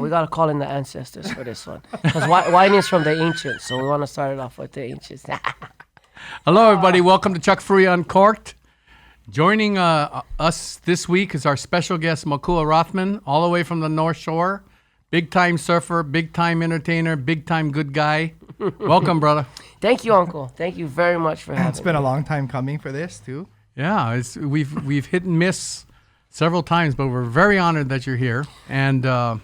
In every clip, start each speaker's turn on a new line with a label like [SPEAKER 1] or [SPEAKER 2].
[SPEAKER 1] we got to call in the ancestors for this one. Because wine is from the ancients, so we want to start it off with the ancients.
[SPEAKER 2] Hello, everybody. Welcome to Furuya Uncorked. Joining us this week is our special guest, Makua Rothman, all the way from the North Shore. Big-time surfer, big-time entertainer, big-time good guy. Welcome, brother.
[SPEAKER 1] Thank you, Uncle. Thank you very much for having me.
[SPEAKER 3] It's been a long time coming for this, too.
[SPEAKER 2] Yeah, we've hit and miss several times, but we're very honored that you're here. And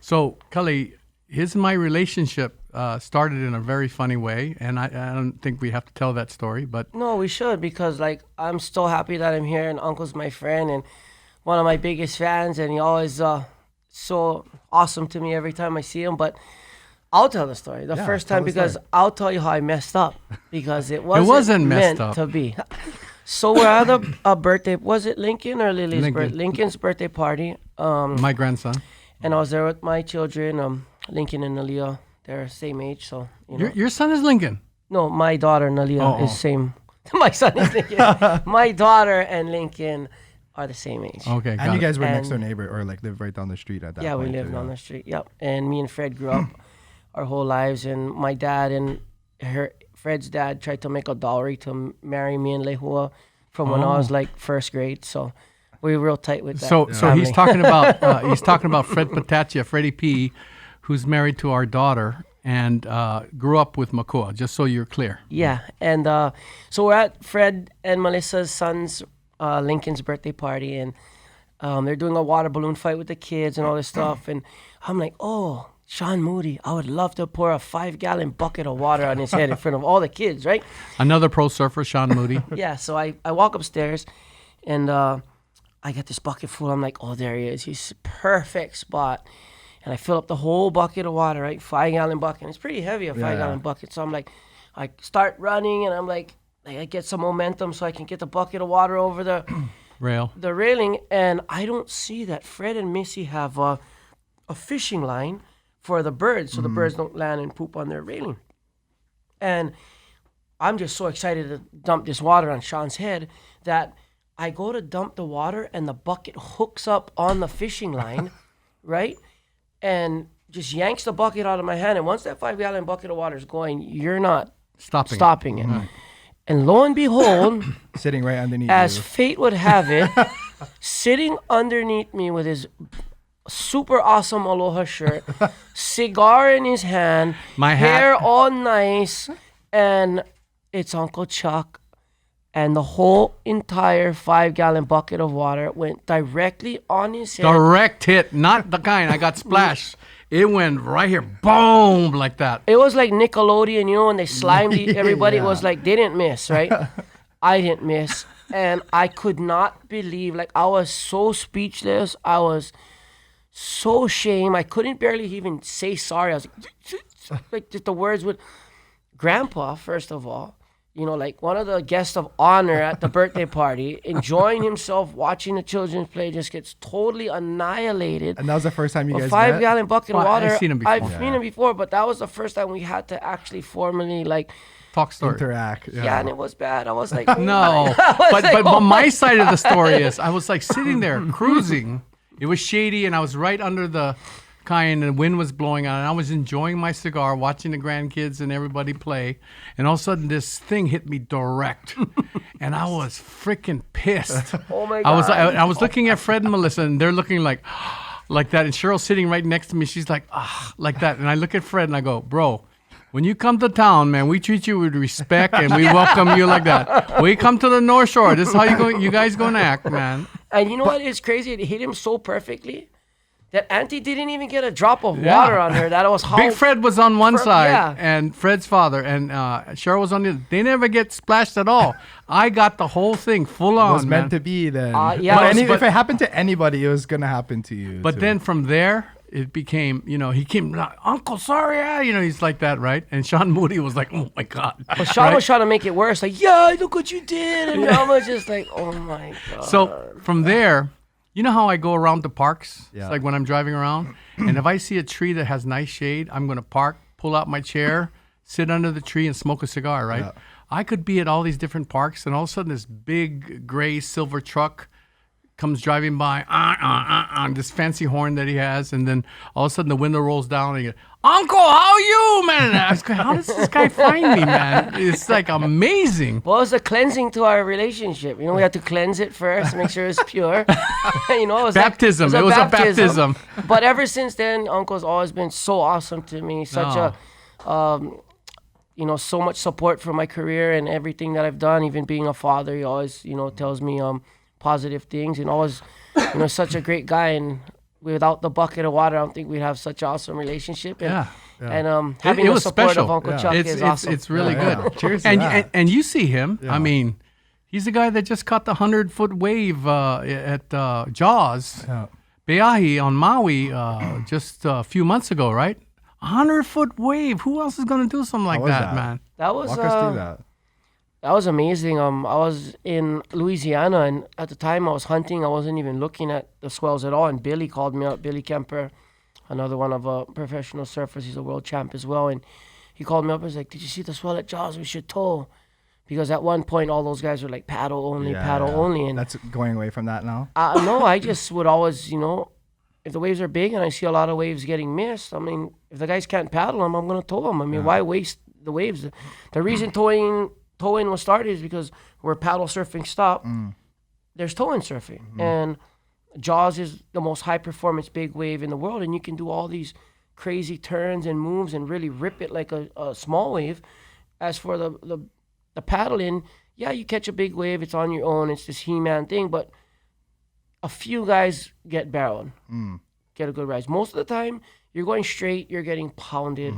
[SPEAKER 2] so, Cully, his and my relationship started in a very funny way, and I don't think we have to tell that story, but...
[SPEAKER 1] No, we should, because, like, I'm so happy that I'm here, and Uncle's my friend, and one of my biggest fans, and he always... so awesome to me every time I see him, but I'll tell the story. The first time, because I'll tell you how I messed up, because it wasn't
[SPEAKER 2] messed
[SPEAKER 1] meant
[SPEAKER 2] up
[SPEAKER 1] to be. So we're at a birthday, was it Lincoln or Lily's birthday? Lincoln's birthday party.
[SPEAKER 2] My grandson.
[SPEAKER 1] And I was there with my children, Lincoln and Nalia. They're same age, so, you know.
[SPEAKER 2] Your son is Lincoln?
[SPEAKER 1] No, my daughter, Nalia, is same. My son is Lincoln. My daughter and Lincoln are the same age.
[SPEAKER 2] Okay,
[SPEAKER 3] and you guys were next door neighbor, or like lived right down the street at that point.
[SPEAKER 1] Yeah, we lived on the street. Yep. And me and Fred grew up our whole lives. And my dad and Fred's dad tried to make a dowry to marry me and Lehua from when I was like first grade. So we were real tight with that.
[SPEAKER 2] So he's talking about Fred Patachia, Freddie P, who's married to our daughter and grew up with Makua. Just so you're clear.
[SPEAKER 1] Yeah, and so we're at Fred and Melissa's son's. Lincoln's birthday party, and they're doing a water balloon fight with the kids and all this stuff, and I'm like, oh, Sean Moody, I would love to pour a 5-gallon bucket of water on his head in front of all the kids, right?
[SPEAKER 2] Another pro surfer, Sean Moody.
[SPEAKER 1] Yeah, so I walk upstairs, and I get this bucket full. I'm like, oh, there he is. He's perfect spot. And I fill up the whole bucket of water, right? 5-gallon bucket. And it's pretty heavy, a 5-gallon bucket. So I'm like, I start running, and I'm like, I get some momentum so I can get the bucket of water over the railing, and I don't see that Fred and Missy have a fishing line for the birds, so the birds don't land and poop on their railing. And I'm just so excited to dump this water on Sean's head that I go to dump the water, and the bucket hooks up on the fishing line, right? And just yanks the bucket out of my hand. And once that 5-gallon bucket of water is going, you're not stopping it. Right. And lo and behold,
[SPEAKER 3] sitting right underneath
[SPEAKER 1] as
[SPEAKER 3] you.
[SPEAKER 1] Fate would have it, sitting underneath me with his super awesome Aloha shirt, cigar in his hand,
[SPEAKER 2] my
[SPEAKER 1] hair
[SPEAKER 2] hat
[SPEAKER 1] all nice, and it's Uncle Chuck. And the whole entire 5-gallon bucket of water went directly on his head.
[SPEAKER 2] Direct hit, not the kind I got splashed. It went right here, boom, like that.
[SPEAKER 1] It was like Nickelodeon, you know, when they slimed everybody. It was like they didn't miss, right? I didn't miss. And I could not believe, like, I was so speechless. I was so ashamed. I couldn't barely even say sorry. I was like just the words would... Grandpa, first of all, you know, like one of the guests of honor at the birthday party, enjoying himself, watching the children play, just gets totally annihilated.
[SPEAKER 3] And that was the first time you guys
[SPEAKER 1] met? A 5-gallon bucket of water.
[SPEAKER 2] I've seen him before.
[SPEAKER 1] I've seen him before, but that was the first time we had to actually formally, like...
[SPEAKER 2] Talk story.
[SPEAKER 3] Interact.
[SPEAKER 1] Yeah, and it was bad. I was like...
[SPEAKER 2] No. But my side of the story is, I was like sitting there cruising. It was shady, and I was right under the... and the wind was blowing on, and I was enjoying my cigar, watching the grandkids and everybody play, and all of a sudden this thing hit me direct, and I was freaking pissed.
[SPEAKER 1] Oh my God!
[SPEAKER 2] I was looking at Fred and Melissa, and they're looking like that, and Cheryl's sitting right next to me. She's like like that, and I look at Fred and I go, bro, when you come to town, man, we treat you with respect and we welcome you like that. We come to the North Shore. This is how you guys gonna act, man.
[SPEAKER 1] And you know what is crazy? It hit him so perfectly that Auntie didn't even get a drop of water on her. That was how...
[SPEAKER 2] Big Fred was on one side, and Fred's father, and Cheryl was on the other. They never get splashed at all. I got the whole thing full on,
[SPEAKER 3] It was meant to be then.
[SPEAKER 1] Yeah.
[SPEAKER 3] If it happened to anybody, it was going to happen to you.
[SPEAKER 2] But then from there, it became, he came, Uncle, sorry, he's like that, right? And Sean Moody was like, oh my God.
[SPEAKER 1] But Sean was trying to make it worse, like, yeah, look what you did. And I was just like, oh my God.
[SPEAKER 2] So from there... You know how I go around the parks?
[SPEAKER 3] Yeah.
[SPEAKER 2] It's like when I'm driving around, and if I see a tree that has nice shade, I'm going to park, pull out my chair, sit under the tree, and smoke a cigar, right? Yeah. I could be at all these different parks, and all of a sudden this big gray silver truck comes driving by, this fancy horn that he has, and then all of a sudden the window rolls down and he goes, "Uncle, how are you, man?" And I was going, how does this guy find me, man? It's like amazing.
[SPEAKER 1] Well, it's a cleansing to our relationship. We had to cleanse it first, make sure it's pure. It was
[SPEAKER 2] Baptism. It was a baptism.
[SPEAKER 1] But ever since then, Uncle's always been so awesome to me. Such so much support for my career and everything that I've done. Even being a father, he always, tells me positive things, and always, such a great guy. And without the bucket of water, I don't think we'd have such an awesome relationship. And, and having the support
[SPEAKER 2] special.
[SPEAKER 1] of Uncle Chuck is awesome.
[SPEAKER 2] It's really good.
[SPEAKER 3] Cheers to
[SPEAKER 2] And,
[SPEAKER 3] that.
[SPEAKER 2] and you see him. I mean, he's the guy that just caught the 100-foot wave at Jaws, Beahi on Maui, just a few months ago, right? 100-foot wave. Who else is going to do something like that, man?
[SPEAKER 1] That was
[SPEAKER 3] Walk us through that.
[SPEAKER 1] That was amazing. I was in Louisiana, and at the time I was hunting. I wasn't even looking at the swells at all. And Billy called me up, Billy Kemper, another one of professional surfers. He's a world champ as well. And he called me up and was like, "Did you see the swell at Jaws? We should tow." Because at one point, all those guys were like paddle only. And
[SPEAKER 3] that's going away from that now.
[SPEAKER 1] no, I just would always, if the waves are big and I see a lot of waves getting missed, I mean, if the guys can't paddle them, I'm going to tow them. I mean, why waste the waves? The reason towing was started is because where paddle surfing stopped, there's towing surfing. And Jaws is the most high-performance big wave in the world, and you can do all these crazy turns and moves and really rip it like a small wave. As for the paddling, you catch a big wave, it's on your own, it's this He-Man thing, but a few guys get barreled, get a good rise. Most of the time, you're going straight, you're getting pounded.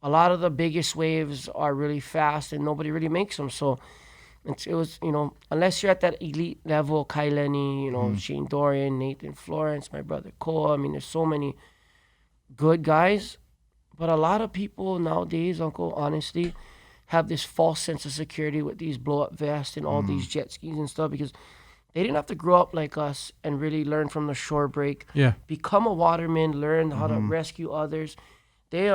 [SPEAKER 1] A lot of the biggest waves are really fast and nobody really makes them. So it was, unless you're at that elite level, Kai Lenny, Shane Dorian, Nathan Florence, my brother Cole. I mean, there's so many good guys. But a lot of people nowadays, Uncle, honestly, have this false sense of security with these blow-up vests and all these jet skis and stuff, because they didn't have to grow up like us and really learn from the shore break.
[SPEAKER 2] Yeah.
[SPEAKER 1] Become a waterman, learn how to rescue others. They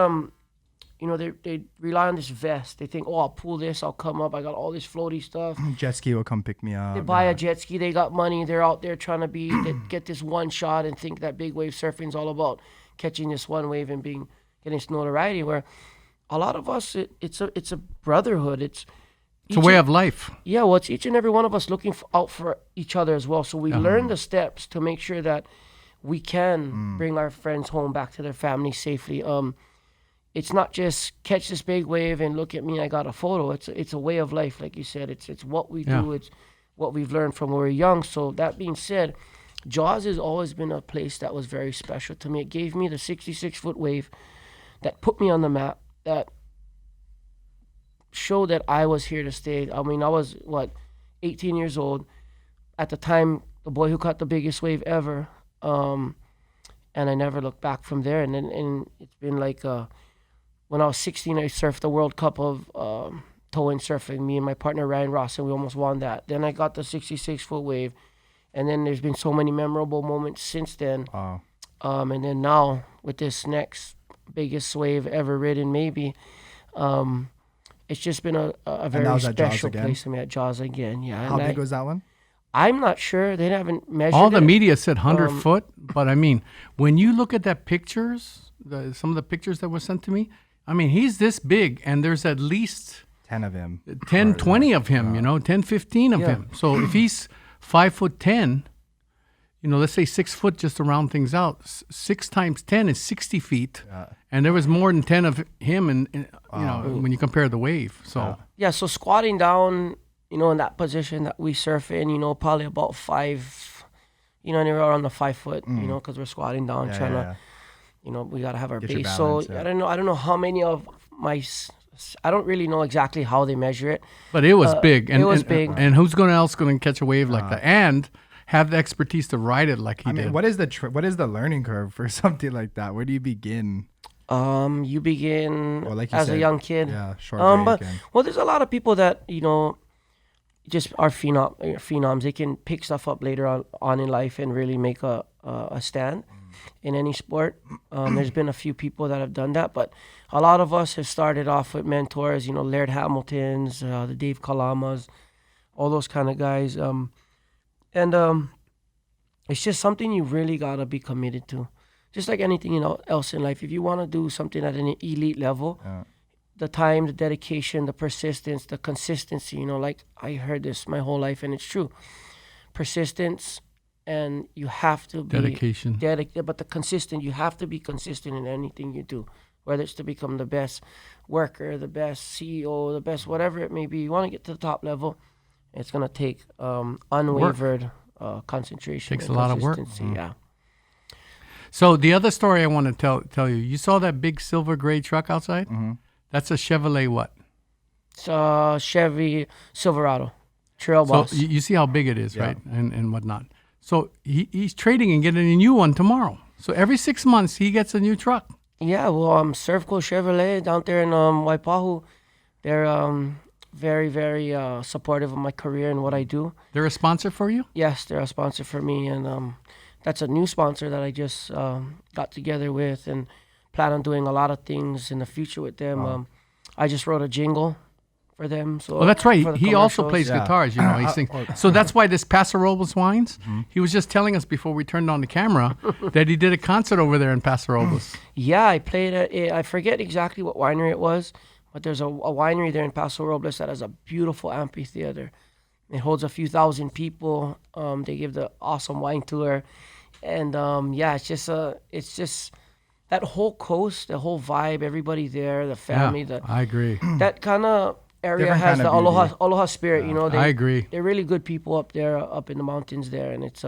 [SPEAKER 1] they rely on this vest. They think, "Oh, I'll pull this, I'll come up, I got all this floaty stuff."
[SPEAKER 3] Jet ski will come pick me up.
[SPEAKER 1] They buy a jet ski, they got money, they're out there trying to get this one shot and think that big wave surfing is all about catching this one wave and getting this notoriety, where a lot of us, it's a brotherhood. It's
[SPEAKER 2] a way of life.
[SPEAKER 1] Yeah, well, it's each and every one of us looking out for each other as well. So we learn the steps to make sure that we can bring our friends home back to their family safely. It's not just catch this big wave and look at me, I got a photo. It's a way of life, like you said. It's what we do. It's what we've learned from when we were young. So that being said, Jaws has always been a place that was very special to me. It gave me the 66-foot wave that put me on the map, that showed that I was here to stay. I mean, I was, 18 years old. At the time, the boy who caught the biggest wave ever. And I never looked back from there. And it's been like... when I was 16, I surfed the World Cup of towing surfing. Me and my partner Ryan Ross, and we almost won that. Then I got the 66-foot wave, and then there's been so many memorable moments since then.
[SPEAKER 3] Wow.
[SPEAKER 1] And then now with this next biggest wave ever ridden, maybe, it's just been a very special place to me at Jaws again. Yeah.
[SPEAKER 3] How big was that one?
[SPEAKER 1] I'm not sure. They haven't measured
[SPEAKER 2] All the
[SPEAKER 1] it.
[SPEAKER 2] media said 100 foot, but I mean, when you look at that pictures, some of the pictures that were sent to me, I mean, he's this big, and there's at least
[SPEAKER 3] 10 of him.
[SPEAKER 2] 10, 20 of him, 10, 15 of him. So if he's 5'10", let's say 6 foot just to round things out, 6 times 10 is 60 feet. And there was more than 10 of him, when you compare the wave. So
[SPEAKER 1] so squatting down, in that position that we surf in, probably about 5, anywhere around the 5 foot, because we're squatting down trying to... we got to have our
[SPEAKER 3] Get your
[SPEAKER 1] base.
[SPEAKER 3] balance,
[SPEAKER 1] So I don't know how many of I don't really know exactly how they measure it.
[SPEAKER 2] But it was big. And,
[SPEAKER 1] it was big.
[SPEAKER 2] And who's else going to catch a wave like that? And have the expertise to ride it like he did.
[SPEAKER 3] What is the learning curve for something like that? Where do you begin?
[SPEAKER 1] You begin
[SPEAKER 3] like you
[SPEAKER 1] as
[SPEAKER 3] said,
[SPEAKER 1] a young kid.
[SPEAKER 3] Yeah, short break.
[SPEAKER 1] There's a lot of people that, just are phenoms. They can pick stuff up later on in life and really make a stand in any sport. There's been a few people that have done that, but a lot of us have started off with mentors, Laird Hamiltons, the Dave Kalamas, all those kind of guys. It's just something you really gotta be committed to. Just like anything else in life, if you want to do something at an elite level, the time, the dedication, the persistence, the consistency. Like I heard this my whole life, and it's true. Persistence, and you have to be
[SPEAKER 2] Dedication.
[SPEAKER 1] But you have to be consistent in anything you do, whether it's to become the best worker, the best CEO, the best whatever it may be. You want to get to the top level, it's gonna take unwavered concentration.
[SPEAKER 2] Takes
[SPEAKER 1] and
[SPEAKER 2] a lot of work.
[SPEAKER 1] consistency. Yeah.
[SPEAKER 2] So the other story I want to tell you, you saw that big silver gray truck outside? Mm-hmm. That's a Chevrolet what?
[SPEAKER 1] It's a Chevy Silverado Trail Boss.
[SPEAKER 2] So you see how big it is, right? And whatnot. So he's trading and getting a new one tomorrow. So every 6 months he gets a new truck.
[SPEAKER 1] Yeah, well, Servco Chevrolet down there in Waipahu, they're very, very supportive of my career and what I do.
[SPEAKER 2] They're a sponsor for you?
[SPEAKER 1] Yes, they're a sponsor for me, and that's a new sponsor that I just got together with and plan on doing a lot of things in the future with them.
[SPEAKER 3] Wow.
[SPEAKER 1] I just wrote a jingle for them. So
[SPEAKER 2] that's right.
[SPEAKER 1] for the
[SPEAKER 2] He also
[SPEAKER 1] commercials.
[SPEAKER 2] plays guitars, he sings. So that's why this Paso Robles wines, he was just telling us before we turned on the camera that he did a concert over there in Paso Robles.
[SPEAKER 1] Yeah, I played at, I forget exactly what winery it was, but there's a winery there in Paso Robles that has a beautiful amphitheater. It holds a few thousand people. They give the awesome wine tour. And it's just that whole coast, the whole vibe, everybody there, the family.
[SPEAKER 2] I agree.
[SPEAKER 1] That kind of area
[SPEAKER 3] Different
[SPEAKER 1] has
[SPEAKER 3] kind
[SPEAKER 1] the
[SPEAKER 3] of beauty.
[SPEAKER 1] aloha spirit.
[SPEAKER 2] I agree.
[SPEAKER 1] They're really good people up there, up in the mountains there, and it's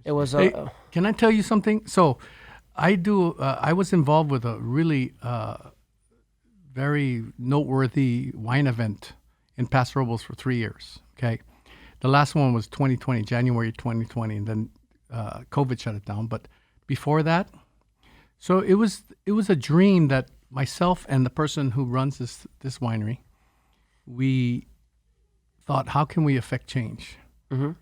[SPEAKER 1] it was
[SPEAKER 2] Hey, can I tell you something? So I was involved with a really very noteworthy wine event in Paso Robles for 3 years. Okay. The last one was 2020, January 2020, and then COVID shut it down. But before that, so it was a dream that myself and the person who runs this winery, we thought, how can we affect change?
[SPEAKER 1] Mm-hmm.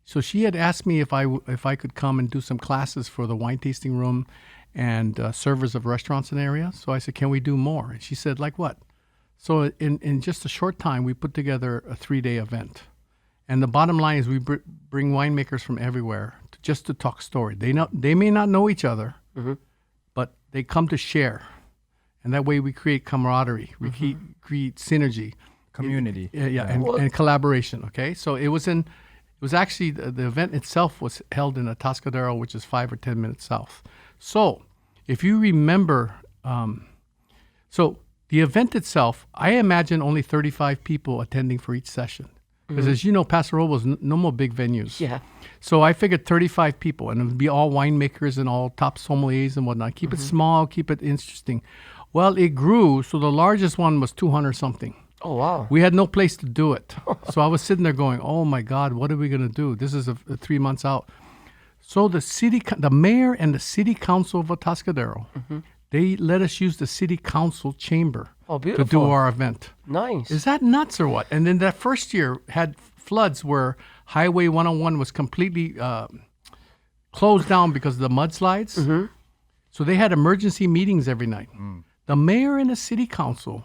[SPEAKER 2] So she had asked me if I could come and do some classes for the wine tasting room and servers of restaurants in the area. So I said, can we do more? And she said, like what? So in just a short time, we put together a 3-day event. And the bottom line is we bring winemakers from everywhere just to talk story. They may not know each other, but they come to share. And that way we create camaraderie. We create synergy.
[SPEAKER 3] Community.
[SPEAKER 2] And collaboration, okay? So it was actually, the event itself was held in Atascadero, which is 5 or 10 minutes south. So if you remember, so the event itself, I imagine only 35 people attending for each session. Because as you know, Paso Robles, no more big venues.
[SPEAKER 1] Yeah.
[SPEAKER 2] So I figured 35 people, and it would be all winemakers and all top sommeliers and whatnot. Keep it small, keep it interesting. Well, it grew, so the largest one was 200 something.
[SPEAKER 1] Oh, wow.
[SPEAKER 2] We had no place to do it. So I was sitting there going, oh my God, what are we going to do? This is 3 months out. So the mayor and the city council of Atascadero, they let us use the city council chamber
[SPEAKER 1] Oh,
[SPEAKER 2] to do
[SPEAKER 1] beautiful.
[SPEAKER 2] our event.
[SPEAKER 1] Nice.
[SPEAKER 2] Is that nuts or what? And then that first year had floods where Highway 101 was completely closed down because of the mudslides. So they had emergency meetings every night. The mayor and the city council,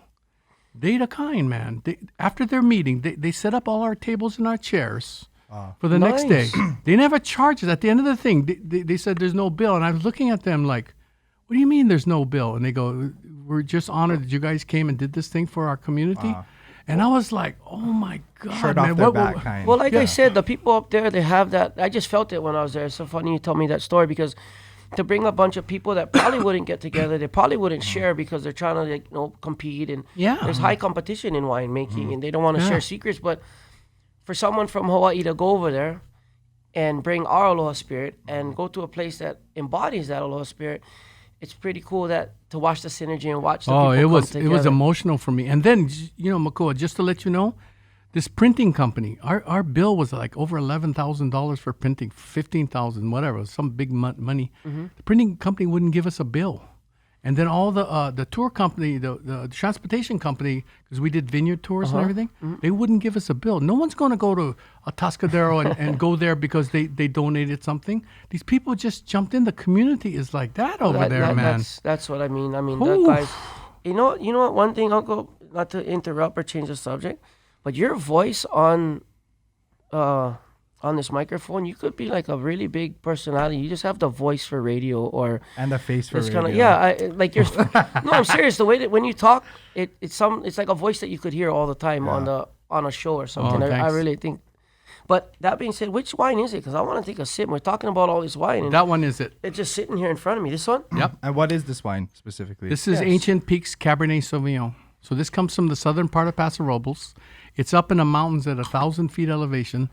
[SPEAKER 2] they the kind, man. After their meeting, they set up all our tables and our chairs for the next day.
[SPEAKER 1] Nice.
[SPEAKER 2] They never charged us. At the end of the thing, they said there's no bill. And I was looking at them like, what do you mean there's no bill? And they go, we're just honored that you guys came and did this thing for our community. And I was like, oh my God,
[SPEAKER 3] Shirt
[SPEAKER 2] man.
[SPEAKER 3] off their back, kind.
[SPEAKER 1] Well, like I said, the people up there, they have that. I just felt it when I was there. It's so funny you told me that story because to bring a bunch of people that probably wouldn't get together, they probably wouldn't share because they're trying to compete. And there's high competition in winemaking and they don't want to share secrets. But for someone from Hawaii to go over there and bring our aloha spirit and go to a place that embodies that aloha spirit, it's pretty cool to watch the synergy and watch the people come together.
[SPEAKER 2] It was emotional for me. And then, Makua, just to let you know, this printing company, our bill was like over $11,000 for printing, $15,000, whatever, some big money. The printing company wouldn't give us a bill. And then all the tour company, the transportation company, because we did vineyard tours and everything, they wouldn't give us a bill. No one's going to go to Atascadero and go there because they donated something. These people just jumped in. The community is like that over there, man.
[SPEAKER 1] That's what I mean. I mean, the guys. You know what? One thing, Uncle, not to interrupt or change the subject, but your voice on on this microphone, you could be like a really big personality. You just have the voice for radio, or
[SPEAKER 3] And the face for
[SPEAKER 1] it's
[SPEAKER 3] radio.
[SPEAKER 1] kind of like you're. No, I'm serious. The way that when you talk, it's like a voice that you could hear all the time on a show or something. I
[SPEAKER 2] thanks.
[SPEAKER 1] really think. But that being said, which wine is it? Because I want to take a sip. We're talking about all this wine, and
[SPEAKER 2] That one is it.
[SPEAKER 1] it's just sitting here in front of me. This one?
[SPEAKER 2] Yep.
[SPEAKER 3] And what is this wine specifically?
[SPEAKER 2] This is
[SPEAKER 1] Yes.
[SPEAKER 2] Ancient Peaks Cabernet Sauvignon. So this comes from the southern part of Paso Robles. It's up in the mountains at 1,000 feet elevation.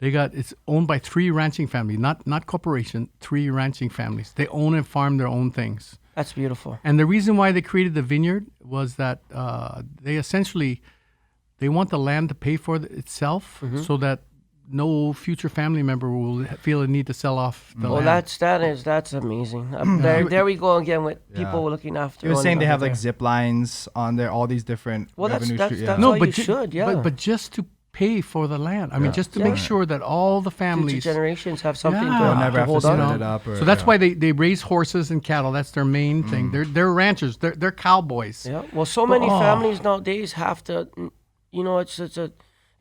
[SPEAKER 2] It's owned by 3 ranching families, not corporation, 3 ranching families. They own and farm their own things.
[SPEAKER 1] That's beautiful.
[SPEAKER 2] And the reason why they created the vineyard was that they want the land to pay for itself, so that no future family member will feel a need to sell off the
[SPEAKER 1] Well,
[SPEAKER 2] land.
[SPEAKER 1] that's amazing. There we go again with people looking after.
[SPEAKER 3] You were
[SPEAKER 1] one
[SPEAKER 3] saying they have
[SPEAKER 1] another.
[SPEAKER 3] like zip lines on there, all these different
[SPEAKER 1] Well, that's-
[SPEAKER 3] revenue
[SPEAKER 1] that's-
[SPEAKER 3] streams.
[SPEAKER 1] that's
[SPEAKER 3] Yeah.
[SPEAKER 1] all you should, yeah.
[SPEAKER 2] But just to pay for the land. I mean, just to make sure that all the
[SPEAKER 1] Future
[SPEAKER 2] families.
[SPEAKER 1] generations have something
[SPEAKER 2] Yeah.
[SPEAKER 1] to,
[SPEAKER 3] They'll never
[SPEAKER 1] to
[SPEAKER 3] have to
[SPEAKER 1] hold
[SPEAKER 3] split
[SPEAKER 1] on.
[SPEAKER 3] it up. Or,
[SPEAKER 2] So that's why they raise horses and cattle. That's their main thing. They're ranchers. They're cowboys.
[SPEAKER 1] Yeah. Well, so many
[SPEAKER 2] Oh.
[SPEAKER 1] families nowadays have to.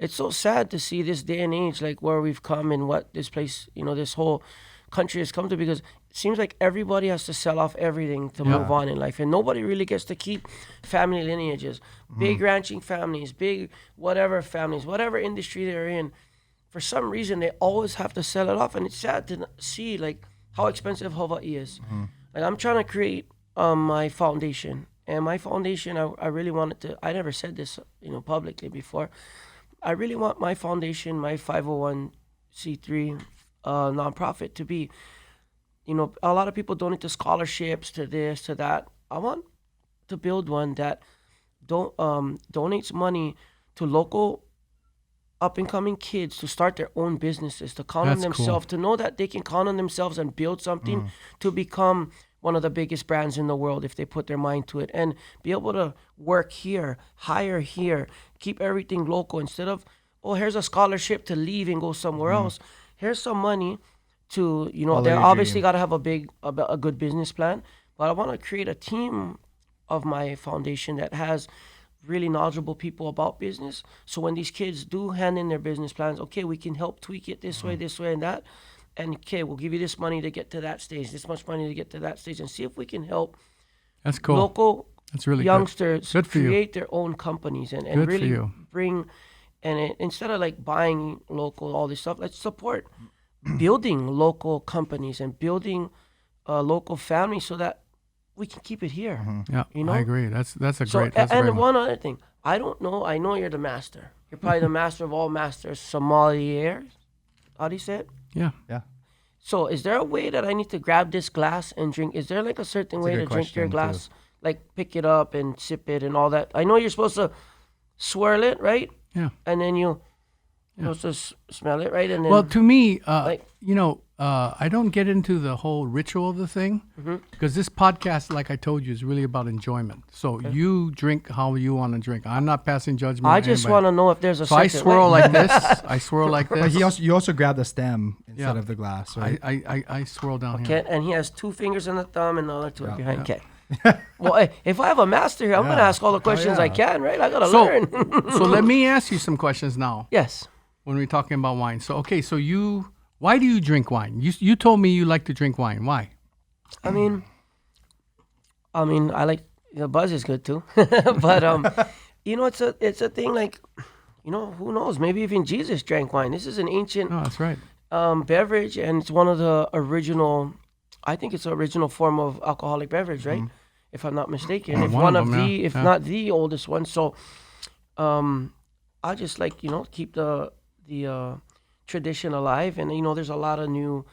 [SPEAKER 1] It's so sad to see this day and age, like where we've come and what this place, this whole country has come to, because it seems like everybody has to sell off everything to move on in life, and nobody really gets to keep family lineages. Big ranching families, big whatever families, whatever industry they're in, for some reason they always have to sell it off, and it's sad to see like how expensive Hawaii is. Like I'm trying to create my foundation, and my foundation, I really wanted to. I never said this, publicly before. I really want my foundation, my 501c3 nonprofit to be, a lot of people donate to scholarships, to this, to that. I want to build one that donates money to local up-and-coming kids to start their own businesses, to count on
[SPEAKER 2] That's cool.
[SPEAKER 1] themselves, to know that they can count on themselves and build something to become one of the biggest brands in the world if they put their mind to it, and be able to work here, hire here, keep everything local, instead of, here's a scholarship to leave and go somewhere else. Here's some money to,
[SPEAKER 3] Follow
[SPEAKER 1] they
[SPEAKER 3] your
[SPEAKER 1] obviously
[SPEAKER 3] dream.
[SPEAKER 1] got to have a good business plan, but I want to create a team of my foundation that has really knowledgeable people about business. So when these kids do hand in their business plans, okay, we can help tweak it this way, and that. And okay, we'll give you this money to get to that stage, this much money to get to that stage, and see if we can help
[SPEAKER 2] That's cool.
[SPEAKER 1] local
[SPEAKER 2] That's really
[SPEAKER 1] youngsters
[SPEAKER 2] Good for you.
[SPEAKER 1] create their own companies and
[SPEAKER 2] Good for
[SPEAKER 1] really
[SPEAKER 2] you.
[SPEAKER 1] bring, instead of like buying local, all this stuff, let's support building local companies and building local families so that we can keep it here.
[SPEAKER 2] Yeah, I agree. That's a
[SPEAKER 1] So,
[SPEAKER 2] great. That's
[SPEAKER 1] and
[SPEAKER 2] very
[SPEAKER 1] one other thing, I don't know. I know you're the master. You're probably the master of all masters, sommelier. How do you say it?
[SPEAKER 2] Yeah.
[SPEAKER 3] Yeah.
[SPEAKER 1] So, is there a way that I need to grab this glass and drink? Is there like a certain way
[SPEAKER 3] a
[SPEAKER 1] to
[SPEAKER 3] good
[SPEAKER 1] drink your
[SPEAKER 3] question,
[SPEAKER 1] glass? Like pick it up and sip it and all that. I know you're supposed to swirl it, right?
[SPEAKER 2] Yeah.
[SPEAKER 1] And then you're supposed to smell it, right? And then
[SPEAKER 2] Well, to me,
[SPEAKER 1] like-
[SPEAKER 2] I don't get into the whole ritual of the thing because this podcast, like I told you, is really about enjoyment. So you drink how you want to drink. I'm not passing judgment.
[SPEAKER 1] I
[SPEAKER 2] on
[SPEAKER 1] just
[SPEAKER 2] anybody.
[SPEAKER 1] want to know if there's a
[SPEAKER 2] So I
[SPEAKER 1] second
[SPEAKER 2] swirl
[SPEAKER 1] way.
[SPEAKER 2] like this. I swirl like
[SPEAKER 3] But
[SPEAKER 2] this.
[SPEAKER 3] you also grab the stem instead
[SPEAKER 2] Yeah.
[SPEAKER 3] of the glass, right?
[SPEAKER 2] I swirl down here.
[SPEAKER 1] Okay, and he has 2 fingers on the thumb and the other 2 are behind. Okay. Well, hey, if I have a master here, I'm going to ask all the questions I
[SPEAKER 3] yeah.
[SPEAKER 1] can, right? I got to
[SPEAKER 2] So,
[SPEAKER 1] learn.
[SPEAKER 2] so let me ask you some questions now
[SPEAKER 1] Yes.
[SPEAKER 2] when we're talking about wine. So, okay, so why do you drink wine? You told me you like to drink wine. Why?
[SPEAKER 1] I mean, I like, the buzz is good too. But, it's a thing like, who knows? Maybe even Jesus drank wine. This is an ancient
[SPEAKER 2] Oh, that's right.
[SPEAKER 1] beverage, and it's one of the original, I think it's the original form of alcoholic beverage, right? If I'm not mistaken. If
[SPEAKER 2] one
[SPEAKER 1] one
[SPEAKER 2] of
[SPEAKER 1] of
[SPEAKER 2] them,
[SPEAKER 1] the,
[SPEAKER 2] yeah.
[SPEAKER 1] if
[SPEAKER 2] Yeah.
[SPEAKER 1] not the oldest one. So, I just like, keep the tradition alive. And, there's a lot of new,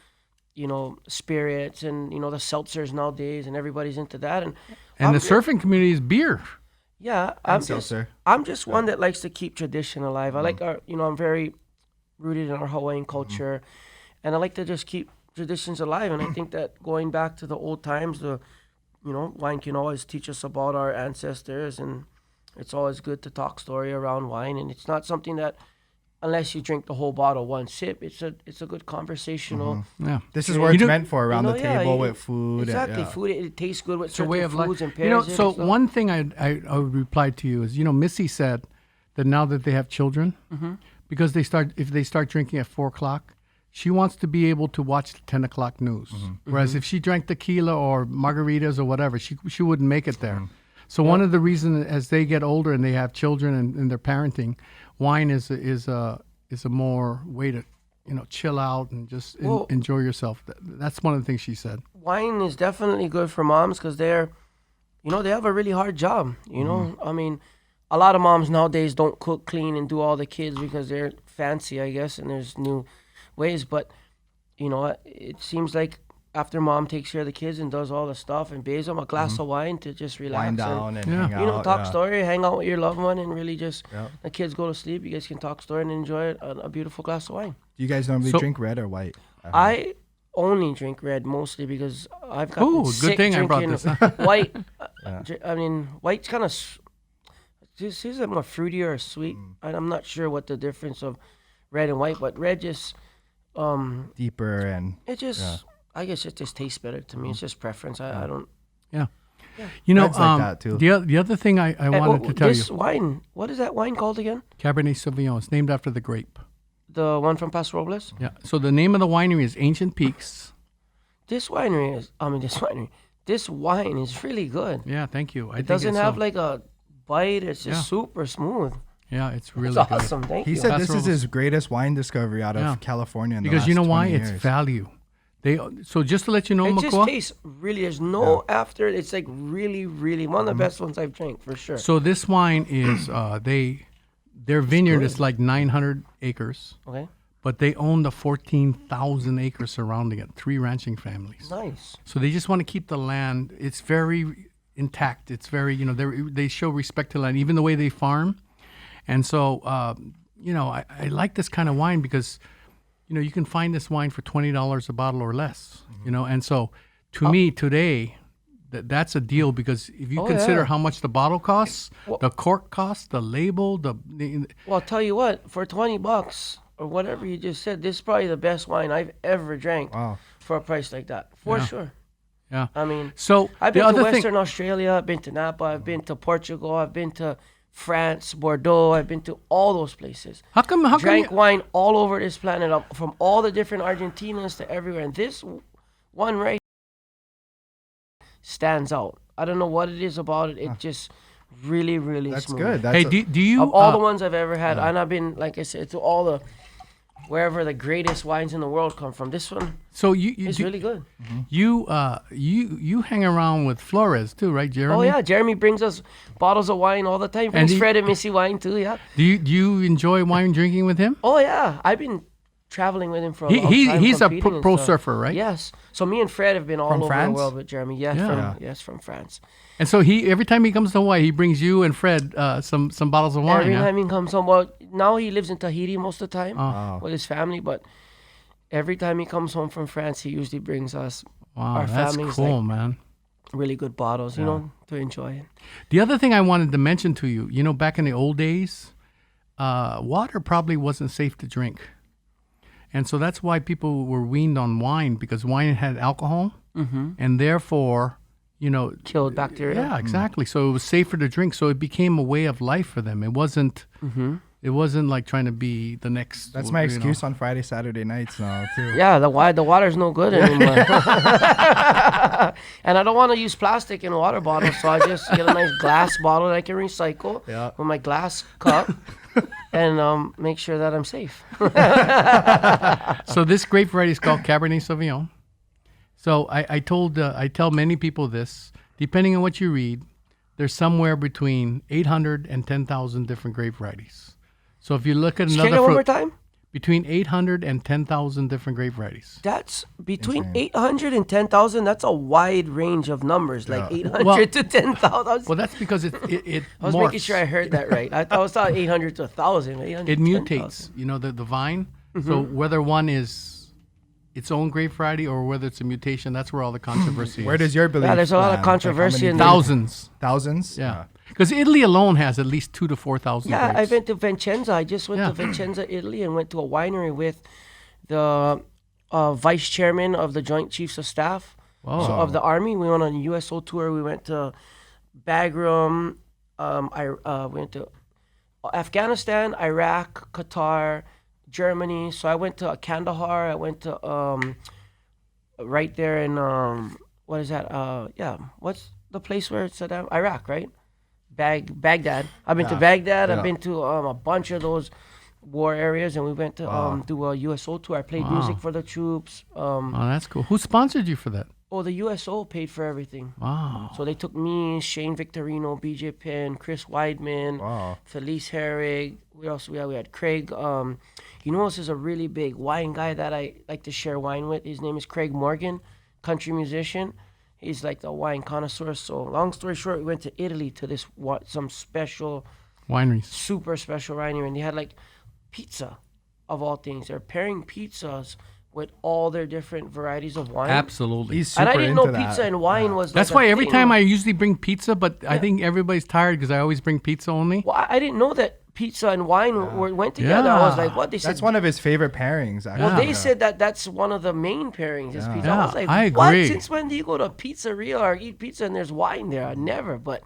[SPEAKER 1] spirits and, the seltzers nowadays, and everybody's into that. And
[SPEAKER 2] And
[SPEAKER 1] I'm
[SPEAKER 2] the
[SPEAKER 1] ju-
[SPEAKER 2] surfing community is beer.
[SPEAKER 1] yeah,
[SPEAKER 3] seltzer.
[SPEAKER 1] I'm just one that likes to keep tradition alive. I like our, I'm very rooted in our Hawaiian culture, and I like to just keep traditions alive. And I think that going back to the old times, wine can always teach us about our ancestors, and it's always good to talk story around wine. And it's not something that, unless you drink the whole bottle one sip, it's a good conversational.
[SPEAKER 2] Yeah.
[SPEAKER 3] This is
[SPEAKER 1] You
[SPEAKER 3] where it's
[SPEAKER 2] know-
[SPEAKER 3] meant for, around the
[SPEAKER 1] yeah,
[SPEAKER 3] table
[SPEAKER 1] you-
[SPEAKER 3] with food. and-
[SPEAKER 1] Exactly,
[SPEAKER 3] yeah.
[SPEAKER 1] food. It tastes good with
[SPEAKER 2] It's a way
[SPEAKER 1] certain
[SPEAKER 2] of
[SPEAKER 1] foods
[SPEAKER 2] life.
[SPEAKER 1] and pairs.
[SPEAKER 2] So
[SPEAKER 1] it and
[SPEAKER 2] one thing I would reply to you is, Missy said that now that they have children, because if they start drinking at 4:00, she wants to be able to watch the 10 o'clock news. Whereas if she drank tequila or margaritas or whatever, she wouldn't make it there. So one of the reasons, as they get older and they have children and they're parenting, wine is a more way to chill out and just enjoy yourself. That's one of the things she said.
[SPEAKER 1] Wine is definitely good for moms because they're, they have a really hard job. I mean, a lot of moms nowadays don't cook, clean, and do all the kids because they're fancy, I guess, and there's new ways. But it seems like after mom takes care of the kids and does all the stuff and bays them a glass of wine to just relax,
[SPEAKER 3] wind down and hang out.
[SPEAKER 1] Talk story, hang out with your loved one, and really just the kids go to sleep. You guys can talk story and enjoy a beautiful glass of wine.
[SPEAKER 3] Do you guys normally drink red or white?
[SPEAKER 1] I only drink red mostly because I've got
[SPEAKER 2] good thing I brought this.
[SPEAKER 1] White. I mean, white's kind of just is it more fruity or sweet. I'm not sure what the difference of red and white, but red just
[SPEAKER 3] deeper and
[SPEAKER 1] it just I guess it just tastes better to me. It's just preference. I don't.
[SPEAKER 2] Yeah.
[SPEAKER 3] Red's like that too.
[SPEAKER 2] The other thing I wanted to tell
[SPEAKER 1] this
[SPEAKER 2] you.
[SPEAKER 1] wine. What is that wine called again?
[SPEAKER 2] Cabernet Sauvignon. It's named after the grape.
[SPEAKER 1] The one from Paso Robles?
[SPEAKER 2] Yeah. So the name of the winery is Ancient Peaks.
[SPEAKER 1] This wine is really good.
[SPEAKER 2] Yeah, thank you.
[SPEAKER 1] It doesn't have like a bite. It's just super smooth.
[SPEAKER 2] Yeah, it's really
[SPEAKER 1] It's
[SPEAKER 2] good.
[SPEAKER 1] awesome. Thank you.
[SPEAKER 3] He said
[SPEAKER 2] Paso
[SPEAKER 3] this is
[SPEAKER 2] Robles.
[SPEAKER 3] his greatest wine discovery out of California in the
[SPEAKER 2] Because
[SPEAKER 3] last
[SPEAKER 2] you know
[SPEAKER 3] 20
[SPEAKER 2] why?
[SPEAKER 3] years.
[SPEAKER 2] It's value. So just to let you know,
[SPEAKER 1] It just
[SPEAKER 2] Makua.
[SPEAKER 1] tastes really. There's no after. It's like really, really one of the best ones I've drank for sure.
[SPEAKER 2] So this wine is their vineyard is like 900 acres.
[SPEAKER 1] Okay.
[SPEAKER 2] But they own the 14,000 acres surrounding it, 3 ranching families.
[SPEAKER 1] Nice.
[SPEAKER 2] So they just want to keep the land. It's very intact. It's very, they show respect to land, even the way they farm. And so, I like this kind of wine because, you can find this wine for $20 a bottle or less, And so to me today, that's a deal because if you consider how much the bottle costs, the cork costs, the label,
[SPEAKER 1] Well, I'll tell you what, for $20 or whatever you just said, this is probably the best wine I've ever drank for a price like that, for sure.
[SPEAKER 2] Yeah.
[SPEAKER 1] I mean,
[SPEAKER 2] so
[SPEAKER 1] I've been to Western Australia, I've been to Napa, I've been to Portugal, I've been to France, Bordeaux, I've been to all those places.
[SPEAKER 2] How come
[SPEAKER 1] Drank wine all over this planet, from all the different Argentinas to everywhere. And this one right stands out. I don't know what it is about it. It just really, really
[SPEAKER 3] That's
[SPEAKER 1] smooth.
[SPEAKER 3] good.
[SPEAKER 2] Hey, do you
[SPEAKER 1] Of all the ones I've ever had, and I've been, like I said, to all the wherever the greatest wines in the world come from. This one is really good.
[SPEAKER 2] You hang around with Flores too, right, Jeremy?
[SPEAKER 1] Oh yeah, Jeremy brings us bottles of wine all the time. Brings Fred and Missy wine too. Yeah.
[SPEAKER 2] Do you enjoy wine drinking with him?
[SPEAKER 1] Oh yeah, I've been traveling with him for a long time.
[SPEAKER 2] He's a
[SPEAKER 1] competing and
[SPEAKER 2] pro
[SPEAKER 1] stuff.
[SPEAKER 2] surfer, right?
[SPEAKER 1] Yes. So me and Fred have been all over
[SPEAKER 3] France?
[SPEAKER 1] the world with Jeremy. Yes, from France.
[SPEAKER 2] And so every time he comes to Hawaii, he brings you and Fred some bottles of wine.
[SPEAKER 1] Every time he comes home, well, now he lives in Tahiti most of the time with his family, but every time he comes home from France, he usually brings us our
[SPEAKER 2] that's
[SPEAKER 1] families
[SPEAKER 2] cool, man.
[SPEAKER 1] really good bottles, to enjoy it.
[SPEAKER 2] The other thing I wanted to mention to you, back in the old days, water probably wasn't safe to drink. And so that's why people were weaned on wine, because wine had alcohol, and therefore,
[SPEAKER 1] Killed bacteria.
[SPEAKER 2] Yeah, exactly. So it was safer to drink. So it became a way of life for them. It wasn't. It wasn't like trying to be the next.
[SPEAKER 3] That's my excuse on Friday, Saturday nights now too.
[SPEAKER 1] Yeah, the water's no good anymore. And I don't want to use plastic in water bottles, so I just get a nice glass bottle that I can recycle with my glass cup and make sure that I'm safe.
[SPEAKER 2] So this grape variety is called Cabernet Sauvignon. So I tell many people this, depending on what you read, there's somewhere between 800 and 10,000 different grape varieties. So if you look at another
[SPEAKER 1] Say that one more time?
[SPEAKER 2] Between 800 and 10,000 different grape varieties.
[SPEAKER 1] That's between 800 and 10,000. That's a wide range of numbers, like 800 to 10,000.
[SPEAKER 2] Well, that's because it
[SPEAKER 1] I was
[SPEAKER 2] morphs.
[SPEAKER 1] making sure I heard that right. I was talking 800 to 1,000.
[SPEAKER 2] It mutates, the vine. So whether one is its own grape variety or whether it's a mutation, that's where all the controversy is.
[SPEAKER 3] Where does your belief?
[SPEAKER 1] there's a lot of
[SPEAKER 3] land?
[SPEAKER 1] controversy in
[SPEAKER 2] thousands.
[SPEAKER 3] Thousands?
[SPEAKER 2] Yeah. Because Italy alone has at least 2,000 to 4,000
[SPEAKER 1] Yeah,
[SPEAKER 2] grapes.
[SPEAKER 1] I went to Vicenza. I just went to Vicenza, Italy, and went to a winery with the vice chairman of the Joint Chiefs of Staff of the Army. We went on a USO tour. We went to Bagram. We went to Afghanistan, Iraq, Qatar, Germany. So I went to Kandahar. I went to right there in what is that? What's the place where it's at? Iraq, right? Baghdad. I've been to Baghdad. I've been to a bunch of those war areas, and we went to do a USO tour. I played music for the troops.
[SPEAKER 2] Oh, that's cool. Who sponsored you for that?
[SPEAKER 1] Oh, the USO paid for everything.
[SPEAKER 2] Wow.
[SPEAKER 1] So they took me, Shane Victorino, BJ Penn, Chris Weidman, Felice Herrig. We had Craig. You know, this is a really big wine guy that I like to share wine with. His name is Craig Morgan, country musician. He's like the wine connoisseur. So long story short, we went to Italy to this some special
[SPEAKER 2] wineries,
[SPEAKER 1] super special winery, and they had like pizza, of all things. They're pairing pizzas with all their different varieties of wine.
[SPEAKER 2] Absolutely.
[SPEAKER 3] He's super
[SPEAKER 1] And I didn't know
[SPEAKER 3] into
[SPEAKER 1] pizza
[SPEAKER 3] that.
[SPEAKER 1] and wine was.
[SPEAKER 2] That's
[SPEAKER 1] like
[SPEAKER 2] why
[SPEAKER 1] a
[SPEAKER 2] every
[SPEAKER 1] thing.
[SPEAKER 2] time I usually bring pizza, but I think everybody's tired because I always bring pizza only.
[SPEAKER 1] Well, I didn't know that pizza and wine went together. I was
[SPEAKER 2] Yeah.
[SPEAKER 1] like, what? They said.
[SPEAKER 3] That's one of his favorite pairings. Actually.
[SPEAKER 1] Well, they said that's one of the main pairings is pizza. I
[SPEAKER 2] Yeah,
[SPEAKER 1] was like,
[SPEAKER 2] I
[SPEAKER 1] what?
[SPEAKER 2] agree.
[SPEAKER 1] Since when do you go to a pizzeria or eat pizza and there's wine there? I never. But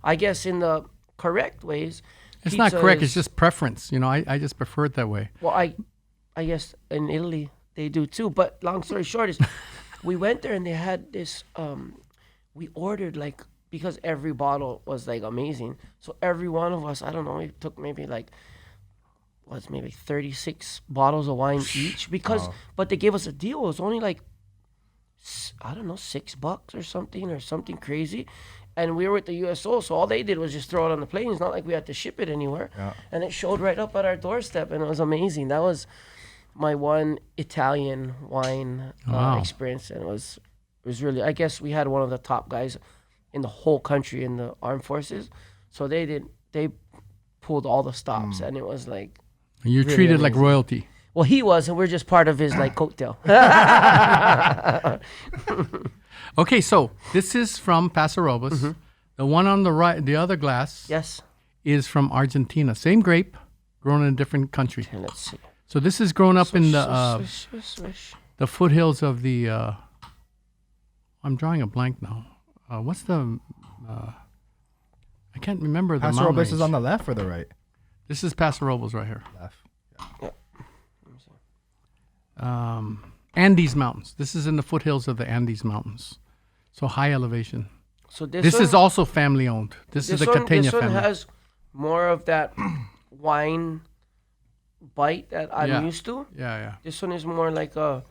[SPEAKER 1] I guess in the correct ways,
[SPEAKER 2] It's not
[SPEAKER 1] pizza
[SPEAKER 2] correct.
[SPEAKER 1] is-
[SPEAKER 2] It's just preference. You know, I just prefer it that way.
[SPEAKER 1] Well, I guess in Italy they do too. But long story short is, we went there and they had this. We ordered like, because every bottle was like amazing. So every one of us, I don't know, we took maybe like, maybe 36 bottles of wine each because, but they gave us a deal. It was only like, I don't know, $6 or something crazy. And we were with the USO, so all they did was just throw it on the plane. It's not like we had to ship it anywhere.
[SPEAKER 3] Yeah.
[SPEAKER 1] And it showed right up at our doorstep, and it was amazing. That was my one Italian wine
[SPEAKER 2] Wow.
[SPEAKER 1] experience, and it was really. I guess we had one of the top guys in the whole country in the armed forces, so they pulled all the stops, and it was like,
[SPEAKER 2] You're
[SPEAKER 1] Really
[SPEAKER 2] treated like
[SPEAKER 1] amazing.
[SPEAKER 2] royalty.
[SPEAKER 1] well, he was, and we're just part of his like coattail.
[SPEAKER 2] Okay, so this is from Paso Robles.
[SPEAKER 1] Mm-hmm.
[SPEAKER 2] The one on the right, the other glass,
[SPEAKER 1] Yes.
[SPEAKER 2] is from Argentina. Same grape, grown in a different country.
[SPEAKER 1] And let's see.
[SPEAKER 2] So this is grown up in
[SPEAKER 1] Swish, swish, swish.
[SPEAKER 2] the foothills of the. I'm drawing a blank now. What's the? I can't remember the
[SPEAKER 3] Paso
[SPEAKER 2] mountain
[SPEAKER 3] Robles is
[SPEAKER 2] range.
[SPEAKER 3] on the left or the right?
[SPEAKER 2] This is Paso Robles right here.
[SPEAKER 3] Left.
[SPEAKER 2] Andes Mountains. This is in the foothills of the Andes Mountains. So high elevation.
[SPEAKER 1] So
[SPEAKER 2] This is also family owned. This is the Catena
[SPEAKER 1] this one
[SPEAKER 2] family.
[SPEAKER 1] has more of that wine bite that I'm
[SPEAKER 2] Yeah.
[SPEAKER 1] used to.
[SPEAKER 2] Yeah.
[SPEAKER 1] This one is more like a.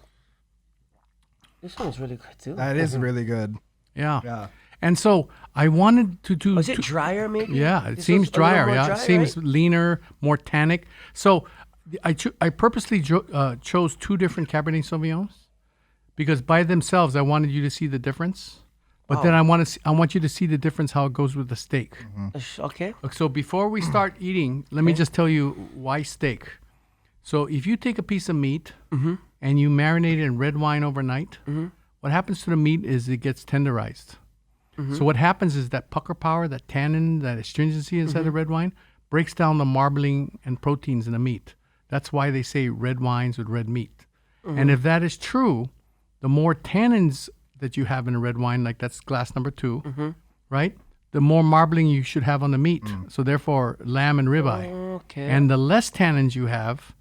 [SPEAKER 1] This one's really good too.
[SPEAKER 3] That is really good.
[SPEAKER 2] Yeah.
[SPEAKER 3] Yeah.
[SPEAKER 2] And so I wanted to do.
[SPEAKER 1] Was it drier maybe?
[SPEAKER 2] Yeah, it
[SPEAKER 1] This
[SPEAKER 2] seems
[SPEAKER 1] was a little
[SPEAKER 2] drier.
[SPEAKER 1] more
[SPEAKER 2] Yeah,
[SPEAKER 1] dry,
[SPEAKER 2] it seems
[SPEAKER 1] right?
[SPEAKER 2] leaner, more tannic. So I purposely chose two different Cabernet Sauvignons because by themselves I wanted you to see the difference. But then I want you to see the difference how it goes with the steak.
[SPEAKER 1] Okay.
[SPEAKER 2] So before we start eating, let me just tell you why steak. So if you take a piece of meat and you marinate it in red wine overnight, what happens to the meat is it gets tenderized. So what happens is that pucker power, that tannin, that astringency inside the red wine breaks down the marbling and proteins in the meat. That's why they say red wines with red meat. And if that is true, the more tannins that you have in a red wine, like that's glass number 2, right? The more marbling you should have on the meat. So therefore, lamb and ribeye.
[SPEAKER 1] Okay.
[SPEAKER 2] And the less tannins you have,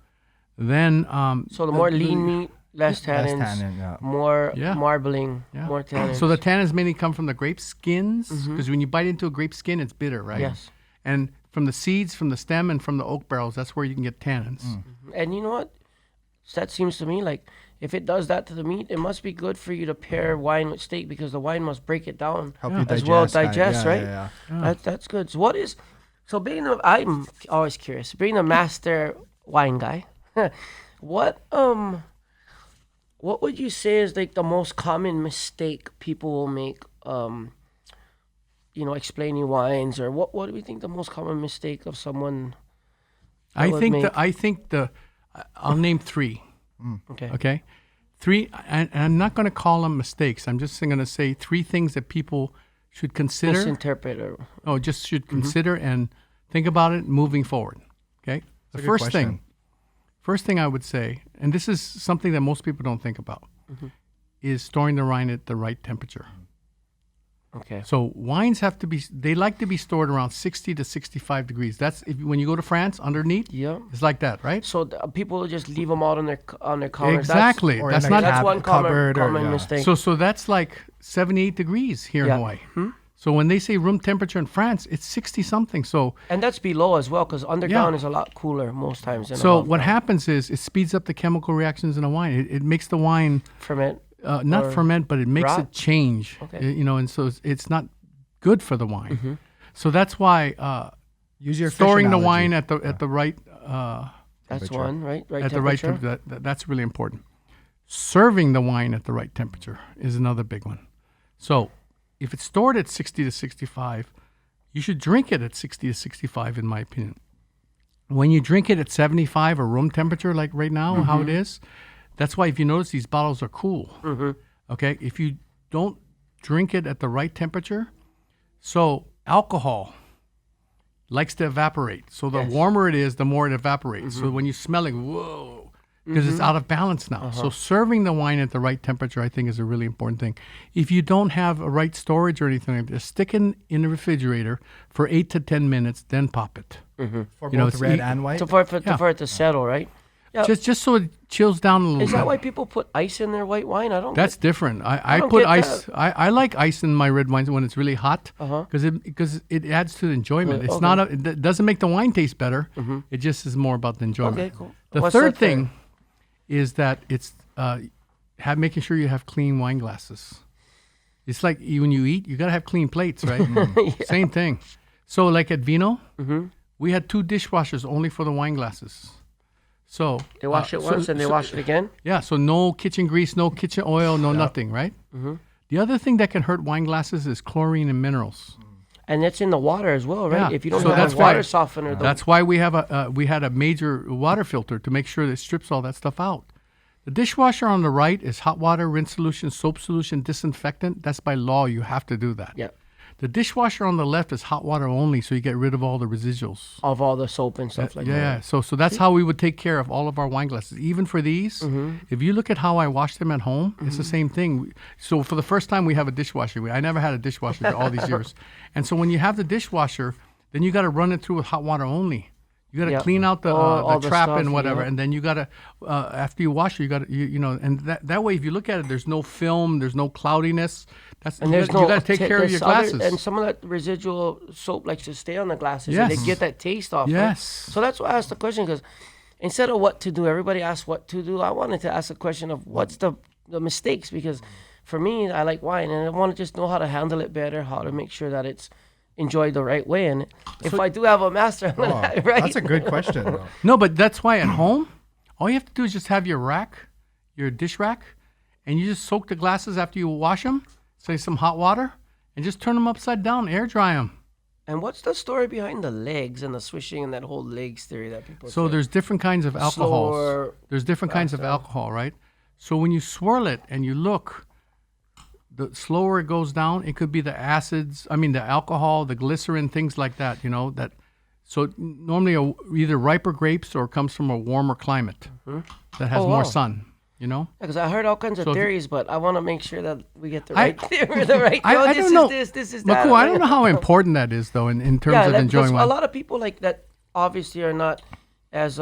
[SPEAKER 2] then
[SPEAKER 1] so the more lean meat, less
[SPEAKER 3] Less
[SPEAKER 1] tannins,
[SPEAKER 3] tannin, yeah.
[SPEAKER 1] more
[SPEAKER 2] Yeah.
[SPEAKER 1] marbling,
[SPEAKER 2] Yeah.
[SPEAKER 1] more tannins.
[SPEAKER 2] So the tannins mainly come from the grape skins, because when you bite into a grape skin, it's bitter, right?
[SPEAKER 1] Yes.
[SPEAKER 2] And from the seeds, from the stem, and from the oak barrels, that's where you can get tannins.
[SPEAKER 1] And you know what? That seems to me like if it does that to the meat, it must be good for you to pair wine with steak because the wine must break it down
[SPEAKER 3] Help you
[SPEAKER 1] as
[SPEAKER 3] digest.
[SPEAKER 1] well.
[SPEAKER 3] kind of.
[SPEAKER 1] Digest,
[SPEAKER 3] Yeah,
[SPEAKER 1] right?
[SPEAKER 3] Yeah.
[SPEAKER 1] That's good. So what is? So being a, I'm always curious. Being a master wine guy, what would you say is like the most common mistake people will make? Explaining wines, or what do we think the most common mistake of someone?
[SPEAKER 2] I
[SPEAKER 1] would
[SPEAKER 2] think
[SPEAKER 1] make-
[SPEAKER 2] I'll name 3.
[SPEAKER 1] Okay.
[SPEAKER 2] Okay, 3, and I'm not going to call them mistakes. I'm just going to say 3 things that people should consider.
[SPEAKER 1] Misinterpret or
[SPEAKER 2] Just should consider and think about it moving forward. Okay, the
[SPEAKER 3] a good
[SPEAKER 2] first
[SPEAKER 3] question.
[SPEAKER 2] thing I would say, and this is something that most people don't think about, is storing the wine at the right temperature.
[SPEAKER 1] Okay.
[SPEAKER 2] So wines they like to be stored around 60 to 65 degrees. That's when you go to France, underneath,
[SPEAKER 1] Yeah.
[SPEAKER 2] it's like that, right?
[SPEAKER 1] So people will just leave them out on their counter.
[SPEAKER 2] Exactly.
[SPEAKER 3] Or
[SPEAKER 2] That's
[SPEAKER 3] in a
[SPEAKER 2] not
[SPEAKER 1] That's one
[SPEAKER 3] cupboard or-
[SPEAKER 1] common
[SPEAKER 3] yeah.
[SPEAKER 1] mistake.
[SPEAKER 2] so that's like 78 degrees here in Hawaii. So when they say room temperature in France, it's 60 something. So
[SPEAKER 1] And that's below as well, because underground is a lot cooler most times. Than
[SPEAKER 2] so
[SPEAKER 1] above
[SPEAKER 2] what
[SPEAKER 1] ground.
[SPEAKER 2] happens is it speeds up the chemical reactions in a wine. It makes the wine
[SPEAKER 1] Ferment.
[SPEAKER 2] not
[SPEAKER 1] Or
[SPEAKER 2] ferment, but it makes
[SPEAKER 1] rot?
[SPEAKER 2] it change.
[SPEAKER 1] Okay.
[SPEAKER 2] And so it's not good for the wine. So that's why
[SPEAKER 3] Use your fish
[SPEAKER 2] storing the
[SPEAKER 3] analogy.
[SPEAKER 2] wine at the right
[SPEAKER 1] That's
[SPEAKER 3] Temperature.
[SPEAKER 1] one, right? Right
[SPEAKER 2] at the right
[SPEAKER 1] temperature.
[SPEAKER 2] temperature. That's really important. Serving the wine at the right temperature is another big one. So if it's stored at 60 to 65, you should drink it at 60 to 65, in my opinion. When you drink it at 75 or room temperature, like right now, how it is, that's why if you notice these bottles are cool. Okay, if you don't drink it at the right temperature, so alcohol likes to evaporate. So the warmer it is, the more it evaporates. So when you smell it, whoa, because it's out of balance now. So serving the wine at the right temperature, I think, is a really important thing. If you don't have a right storage or anything like that, stick it in the refrigerator for 8 to 10 minutes, then pop it.
[SPEAKER 3] For
[SPEAKER 2] You know,
[SPEAKER 3] both
[SPEAKER 2] it's
[SPEAKER 3] red
[SPEAKER 2] e-
[SPEAKER 3] and white.
[SPEAKER 1] For it to settle, right? Yeah.
[SPEAKER 2] Just so it chills down a little
[SPEAKER 1] Is
[SPEAKER 2] bit.
[SPEAKER 1] that why people put ice in their white wine? I don't.
[SPEAKER 2] That's different. I
[SPEAKER 1] don't
[SPEAKER 2] put
[SPEAKER 1] get
[SPEAKER 2] ice.
[SPEAKER 1] that.
[SPEAKER 2] I like ice in my red wines when it's really hot
[SPEAKER 1] Uh-huh.
[SPEAKER 2] because it adds to the enjoyment. It's
[SPEAKER 1] Okay.
[SPEAKER 2] not it doesn't make the wine taste better. It just is more about the enjoyment.
[SPEAKER 1] Okay, cool.
[SPEAKER 2] The
[SPEAKER 1] What's
[SPEAKER 2] third
[SPEAKER 1] that
[SPEAKER 2] thing is that it's making sure you have clean wine glasses. It's like when you eat, you gotta have clean plates, right? Same thing. So like at Vino, we had 2 dishwashers only for the wine glasses. So
[SPEAKER 1] They wash it once and they wash it again.
[SPEAKER 2] yeah, so no kitchen grease, no kitchen oil, no nothing, right? The other thing that can hurt wine glasses is chlorine and minerals.
[SPEAKER 1] And it's in the water as well, right?
[SPEAKER 2] Yeah.
[SPEAKER 1] If you don't
[SPEAKER 2] So
[SPEAKER 1] have
[SPEAKER 2] that's
[SPEAKER 1] a water
[SPEAKER 2] why-
[SPEAKER 1] softener,
[SPEAKER 2] That's why we had a major water filter to make sure that it strips all that stuff out. The dishwasher on the right is hot water, rinse solution, soap solution, disinfectant. That's by law, you have to do that.
[SPEAKER 1] yeah,
[SPEAKER 2] The dishwasher on the left is hot water only, so you get rid of all the residuals.
[SPEAKER 1] of all the soap and stuff like
[SPEAKER 2] Yeah,
[SPEAKER 1] that.
[SPEAKER 2] so that's how we would take care of all of our wine glasses. Even for these, if you look at how I wash them at home, it's the same thing. So for the first time, we have a dishwasher. I never had a dishwasher all these years. And so when you have the dishwasher, then you got to run it through with hot water only. You got to
[SPEAKER 1] Yeah.
[SPEAKER 2] clean out
[SPEAKER 1] All
[SPEAKER 2] the
[SPEAKER 1] the
[SPEAKER 2] trap
[SPEAKER 1] stuff,
[SPEAKER 2] and whatever,
[SPEAKER 1] yeah.
[SPEAKER 2] and then you got to after you wash it, you got to and that way, if you look at it, there's no film, there's no cloudiness. That's
[SPEAKER 1] And
[SPEAKER 2] you
[SPEAKER 1] there's
[SPEAKER 2] got to take
[SPEAKER 1] ta-
[SPEAKER 2] care of
[SPEAKER 1] there's
[SPEAKER 2] your glasses.
[SPEAKER 1] and some of that residual soap likes to stay on the glasses, and
[SPEAKER 2] Yes.
[SPEAKER 1] they get that taste off. Right?
[SPEAKER 2] Yes.
[SPEAKER 1] So that's why I asked the question, because instead of what to do, everybody asks what to do. I wanted to ask a question of what's the mistakes, because for me, I like wine, and I want to just know how to handle it better, how to make sure that it's enjoyed the right way. And if I do have a master, I'm gonna have it right.
[SPEAKER 3] That's a good question, though.
[SPEAKER 2] No, but that's why at home, all you have to do is just have your rack, your dish rack, and you just soak the glasses after you wash them, say some hot water, and just turn them upside down, air dry them.
[SPEAKER 1] And what's the story behind the legs and the swishing and that whole legs theory that people
[SPEAKER 2] So
[SPEAKER 1] say?
[SPEAKER 2] there's different kinds of alcohols.
[SPEAKER 1] Slower
[SPEAKER 2] There's different kinds of alcohol, right? So when you swirl it and you look, the slower it goes down, it could be the acids, the alcohol, the glycerin, things like that, that. So normally either riper grapes or comes from a warmer climate that has
[SPEAKER 1] Oh,
[SPEAKER 2] more
[SPEAKER 1] wow.
[SPEAKER 2] sun,
[SPEAKER 1] Because I heard all kinds of
[SPEAKER 2] So if you-
[SPEAKER 1] theories, but I want to make sure that we get the
[SPEAKER 2] I-
[SPEAKER 1] right theory. The right.
[SPEAKER 2] I
[SPEAKER 1] this
[SPEAKER 2] don't
[SPEAKER 1] is
[SPEAKER 2] know.
[SPEAKER 1] this is that.
[SPEAKER 2] Maku, I don't know how important that is, though, in terms of
[SPEAKER 1] because
[SPEAKER 2] enjoying
[SPEAKER 1] a
[SPEAKER 2] wine.
[SPEAKER 1] lot of people like that obviously are not as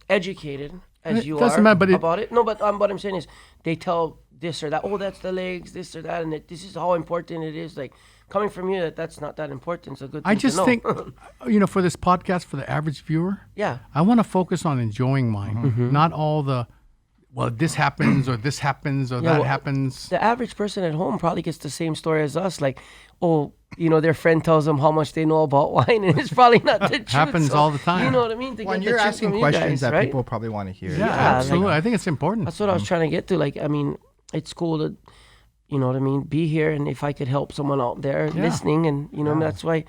[SPEAKER 1] educated as
[SPEAKER 2] It
[SPEAKER 1] you
[SPEAKER 2] doesn't
[SPEAKER 1] are
[SPEAKER 2] matter, but
[SPEAKER 1] about it. No, but what I'm saying is they tell this or that. Oh, that's the legs, this or that, and this is how important it is. Like coming from you, that's not that important. It's a good thing
[SPEAKER 2] I just
[SPEAKER 1] to know.
[SPEAKER 2] think, for this podcast, for the average viewer,
[SPEAKER 1] yeah.
[SPEAKER 2] I want to focus on enjoying wine, not all the, well, this happens or that
[SPEAKER 1] well,
[SPEAKER 2] happens.
[SPEAKER 1] The average person at home probably gets the same story as us. Like, oh, their friend tells them how much they know about wine, and it's probably not the truth.
[SPEAKER 2] Happens all the time.
[SPEAKER 1] You know what I mean? To
[SPEAKER 3] When
[SPEAKER 1] get the
[SPEAKER 3] you're
[SPEAKER 1] truth
[SPEAKER 3] asking
[SPEAKER 1] from you
[SPEAKER 3] questions
[SPEAKER 1] guys,
[SPEAKER 3] that
[SPEAKER 1] right?
[SPEAKER 3] people probably want to hear.
[SPEAKER 2] Yeah,
[SPEAKER 1] Yeah,
[SPEAKER 2] absolutely. I think it's important.
[SPEAKER 1] That's what I was trying to get to. Like, it's cool to, you know what I mean, be here, and if I could help someone out there listening, and that's why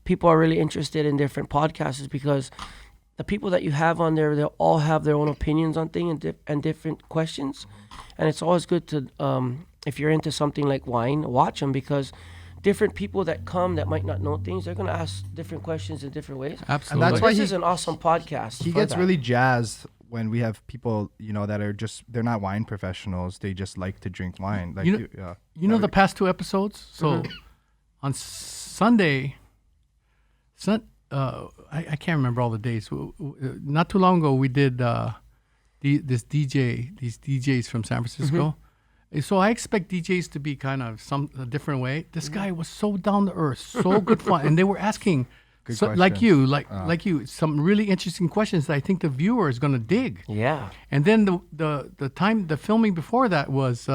[SPEAKER 1] people are really interested in different podcasts, is because the people that you have on there, they all have their own opinions on things and different questions, and it's always good to, if you're into something like wine, watch them, because different people that come that might not know things, they're gonna ask different questions in different ways.
[SPEAKER 2] Absolutely.
[SPEAKER 3] And that's why
[SPEAKER 1] This is an awesome podcast.
[SPEAKER 3] He
[SPEAKER 1] for
[SPEAKER 3] gets
[SPEAKER 1] that.
[SPEAKER 3] really jazzed when we have people, that are they're not wine professionals. They just like to drink wine. Like,
[SPEAKER 2] the past 2 episodes. So on Sunday, I can't remember all the days. Not too long ago, we did these DJs from San Francisco. So I expect DJs to be kind of a different way. This guy was so down to earth, so good fun, and they were asking, like you, some really interesting questions that I think the viewer is going to dig.
[SPEAKER 1] Yeah.
[SPEAKER 2] And then the filming before that was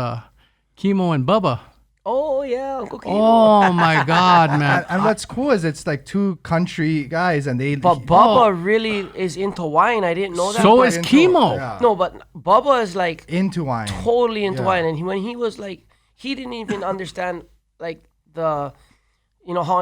[SPEAKER 2] Kimo and Bubba.
[SPEAKER 1] Oh yeah, Uncle Kimo.
[SPEAKER 2] Oh my God, man!
[SPEAKER 3] And what's cool is it's like two country guys, and
[SPEAKER 1] But Bubba really is into wine. I didn't know that.
[SPEAKER 2] So
[SPEAKER 1] but
[SPEAKER 2] is Kimo.
[SPEAKER 3] Yeah.
[SPEAKER 1] No, but Bubba is like
[SPEAKER 3] into wine.
[SPEAKER 1] totally into
[SPEAKER 3] Yeah.
[SPEAKER 1] wine. And when he was like, he didn't even understand like how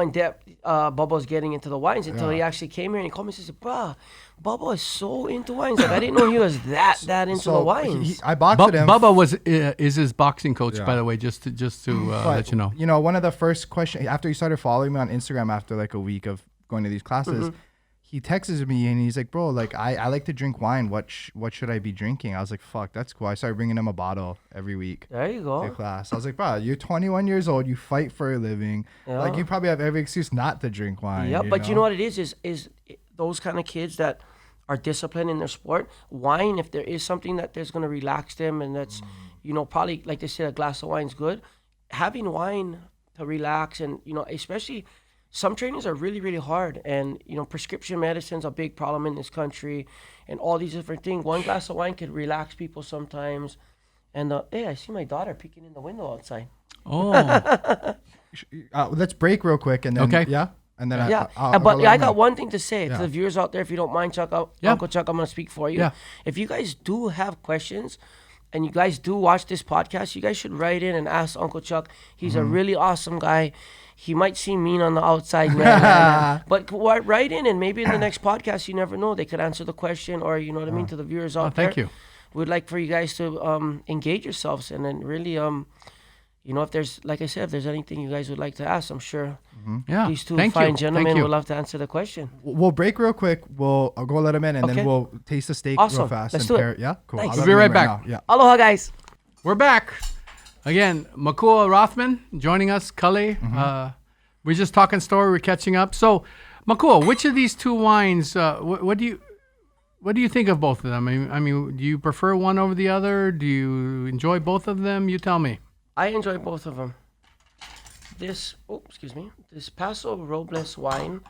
[SPEAKER 1] in depth Bubba was getting into the wines until he actually came here and he called me and said, "Bruh, Bubba is so into wines. Like I didn't know he was that into the wines."
[SPEAKER 3] I boxed him.
[SPEAKER 2] Bubba is his boxing coach, by the way, just to let you know.
[SPEAKER 3] You know, one of the first questions after he started following me on Instagram after like a week of going to these classes, he texts me and he's like, "Bro, like I like to drink wine. What should I be drinking?" I was like, "Fuck, that's cool." I started bringing him a bottle every week.
[SPEAKER 1] There you go.
[SPEAKER 3] To class. I was like, "Bro, you're 21 years old. You fight for a living.
[SPEAKER 1] Yeah.
[SPEAKER 3] Like you probably have every excuse not to drink wine."
[SPEAKER 1] Yeah, but you know what it is those kind of kids that are disciplined in their sport, wine, if there is something that there's going to relax them and that's, probably, like they said, a glass of wine's good. Having wine to relax and, especially some trainings are really, really hard. And, prescription medicine's a big problem in this country and all these different things. One glass of wine could relax people sometimes. And, hey, I see my daughter peeking in the window outside.
[SPEAKER 2] Oh.
[SPEAKER 3] Let's break real quick and then,
[SPEAKER 2] Okay.
[SPEAKER 3] yeah? And then
[SPEAKER 1] I got one thing to say to the viewers out there, if you don't mind, Uncle Chuck, I'm going to speak for you.
[SPEAKER 2] Yeah.
[SPEAKER 1] If you guys do have questions and you guys do watch this podcast, you guys should write in and ask Uncle Chuck. He's a really awesome guy. He might seem mean on the outside, man. But write in and maybe in the next podcast, you never know, they could answer the question or, you know what I mean, to the viewers out there.
[SPEAKER 2] Thank you.
[SPEAKER 1] We'd like for you guys to engage yourselves and then really, if there's, like I said, if there's anything you guys would like to ask, I'm sure these two fine gentlemen would love to answer the question.
[SPEAKER 3] We'll break real quick. I'll go let them in, and then we'll taste the steak real fast.
[SPEAKER 1] Let's
[SPEAKER 3] and
[SPEAKER 1] do it.
[SPEAKER 3] Yeah, cool.
[SPEAKER 1] Nice.
[SPEAKER 2] We'll be right back.
[SPEAKER 3] Yeah.
[SPEAKER 1] Aloha, guys.
[SPEAKER 2] We're back. Again, Makua Rothman joining us, Kale. We're just talking story. We're catching up. So, Makua, which of these two wines, what do you think of both of them? I mean, do you prefer one over the other? Do you enjoy both of them? You tell me.
[SPEAKER 1] I enjoy both of them. This Paso Robles wine,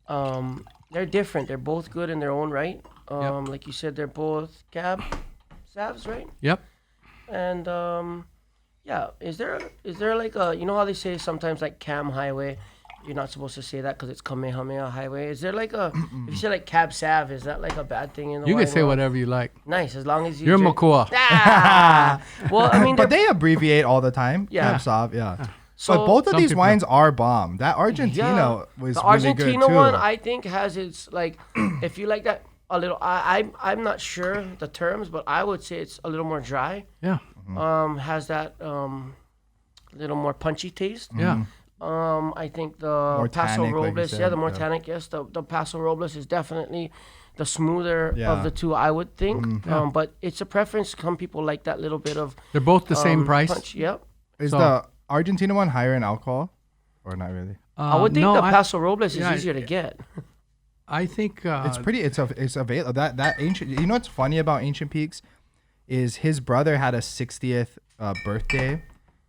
[SPEAKER 1] they're different. They're both good in their own right. Like you said, they're both Cab Savs, right?
[SPEAKER 2] Yep.
[SPEAKER 1] And is there like a, how they say sometimes like Cam Highway, you're not supposed to say that because it's Kamehameha Highway. Is there like if you say like Cab Sav, is that like a bad thing in the
[SPEAKER 2] You
[SPEAKER 1] wine
[SPEAKER 2] can say
[SPEAKER 1] world?
[SPEAKER 2] whatever you like.
[SPEAKER 1] Nice, as long as you
[SPEAKER 2] You're
[SPEAKER 1] drink.
[SPEAKER 2] Makua.
[SPEAKER 1] Well, I mean,
[SPEAKER 3] But they abbreviate all the time.
[SPEAKER 1] Yeah.
[SPEAKER 3] Cab Sauv, yeah.
[SPEAKER 1] So
[SPEAKER 3] but both of
[SPEAKER 2] some
[SPEAKER 3] these
[SPEAKER 2] people-
[SPEAKER 3] wines are bomb. That Argentina was
[SPEAKER 1] the
[SPEAKER 3] really good
[SPEAKER 1] Argentina
[SPEAKER 3] too.
[SPEAKER 1] one, I think, has its like, if you like that a little. I'm not sure the terms, but I would say it's a little more dry.
[SPEAKER 2] Yeah.
[SPEAKER 1] Has that little more punchy taste.
[SPEAKER 2] Yeah.
[SPEAKER 1] I think the
[SPEAKER 3] More
[SPEAKER 1] Paso
[SPEAKER 3] tannic, like you
[SPEAKER 1] Robles,
[SPEAKER 3] said,
[SPEAKER 1] the more
[SPEAKER 3] yeah.
[SPEAKER 1] tannic, yes. The Paso Robles is definitely the smoother
[SPEAKER 3] Yeah.
[SPEAKER 1] of the two, I would think. But it's a preference. Some people like that little bit of
[SPEAKER 2] They're both the same price.
[SPEAKER 1] punch. Yep.
[SPEAKER 3] Is
[SPEAKER 2] So-
[SPEAKER 3] the Argentina one higher in alcohol, or not really?
[SPEAKER 1] I would think
[SPEAKER 2] no,
[SPEAKER 1] the Paso Robles is
[SPEAKER 2] yeah,
[SPEAKER 1] easier to get.
[SPEAKER 2] I think
[SPEAKER 3] It's pretty. It's available. That ancient. You know what's funny about Ancient Peaks is his brother had a 60th birthday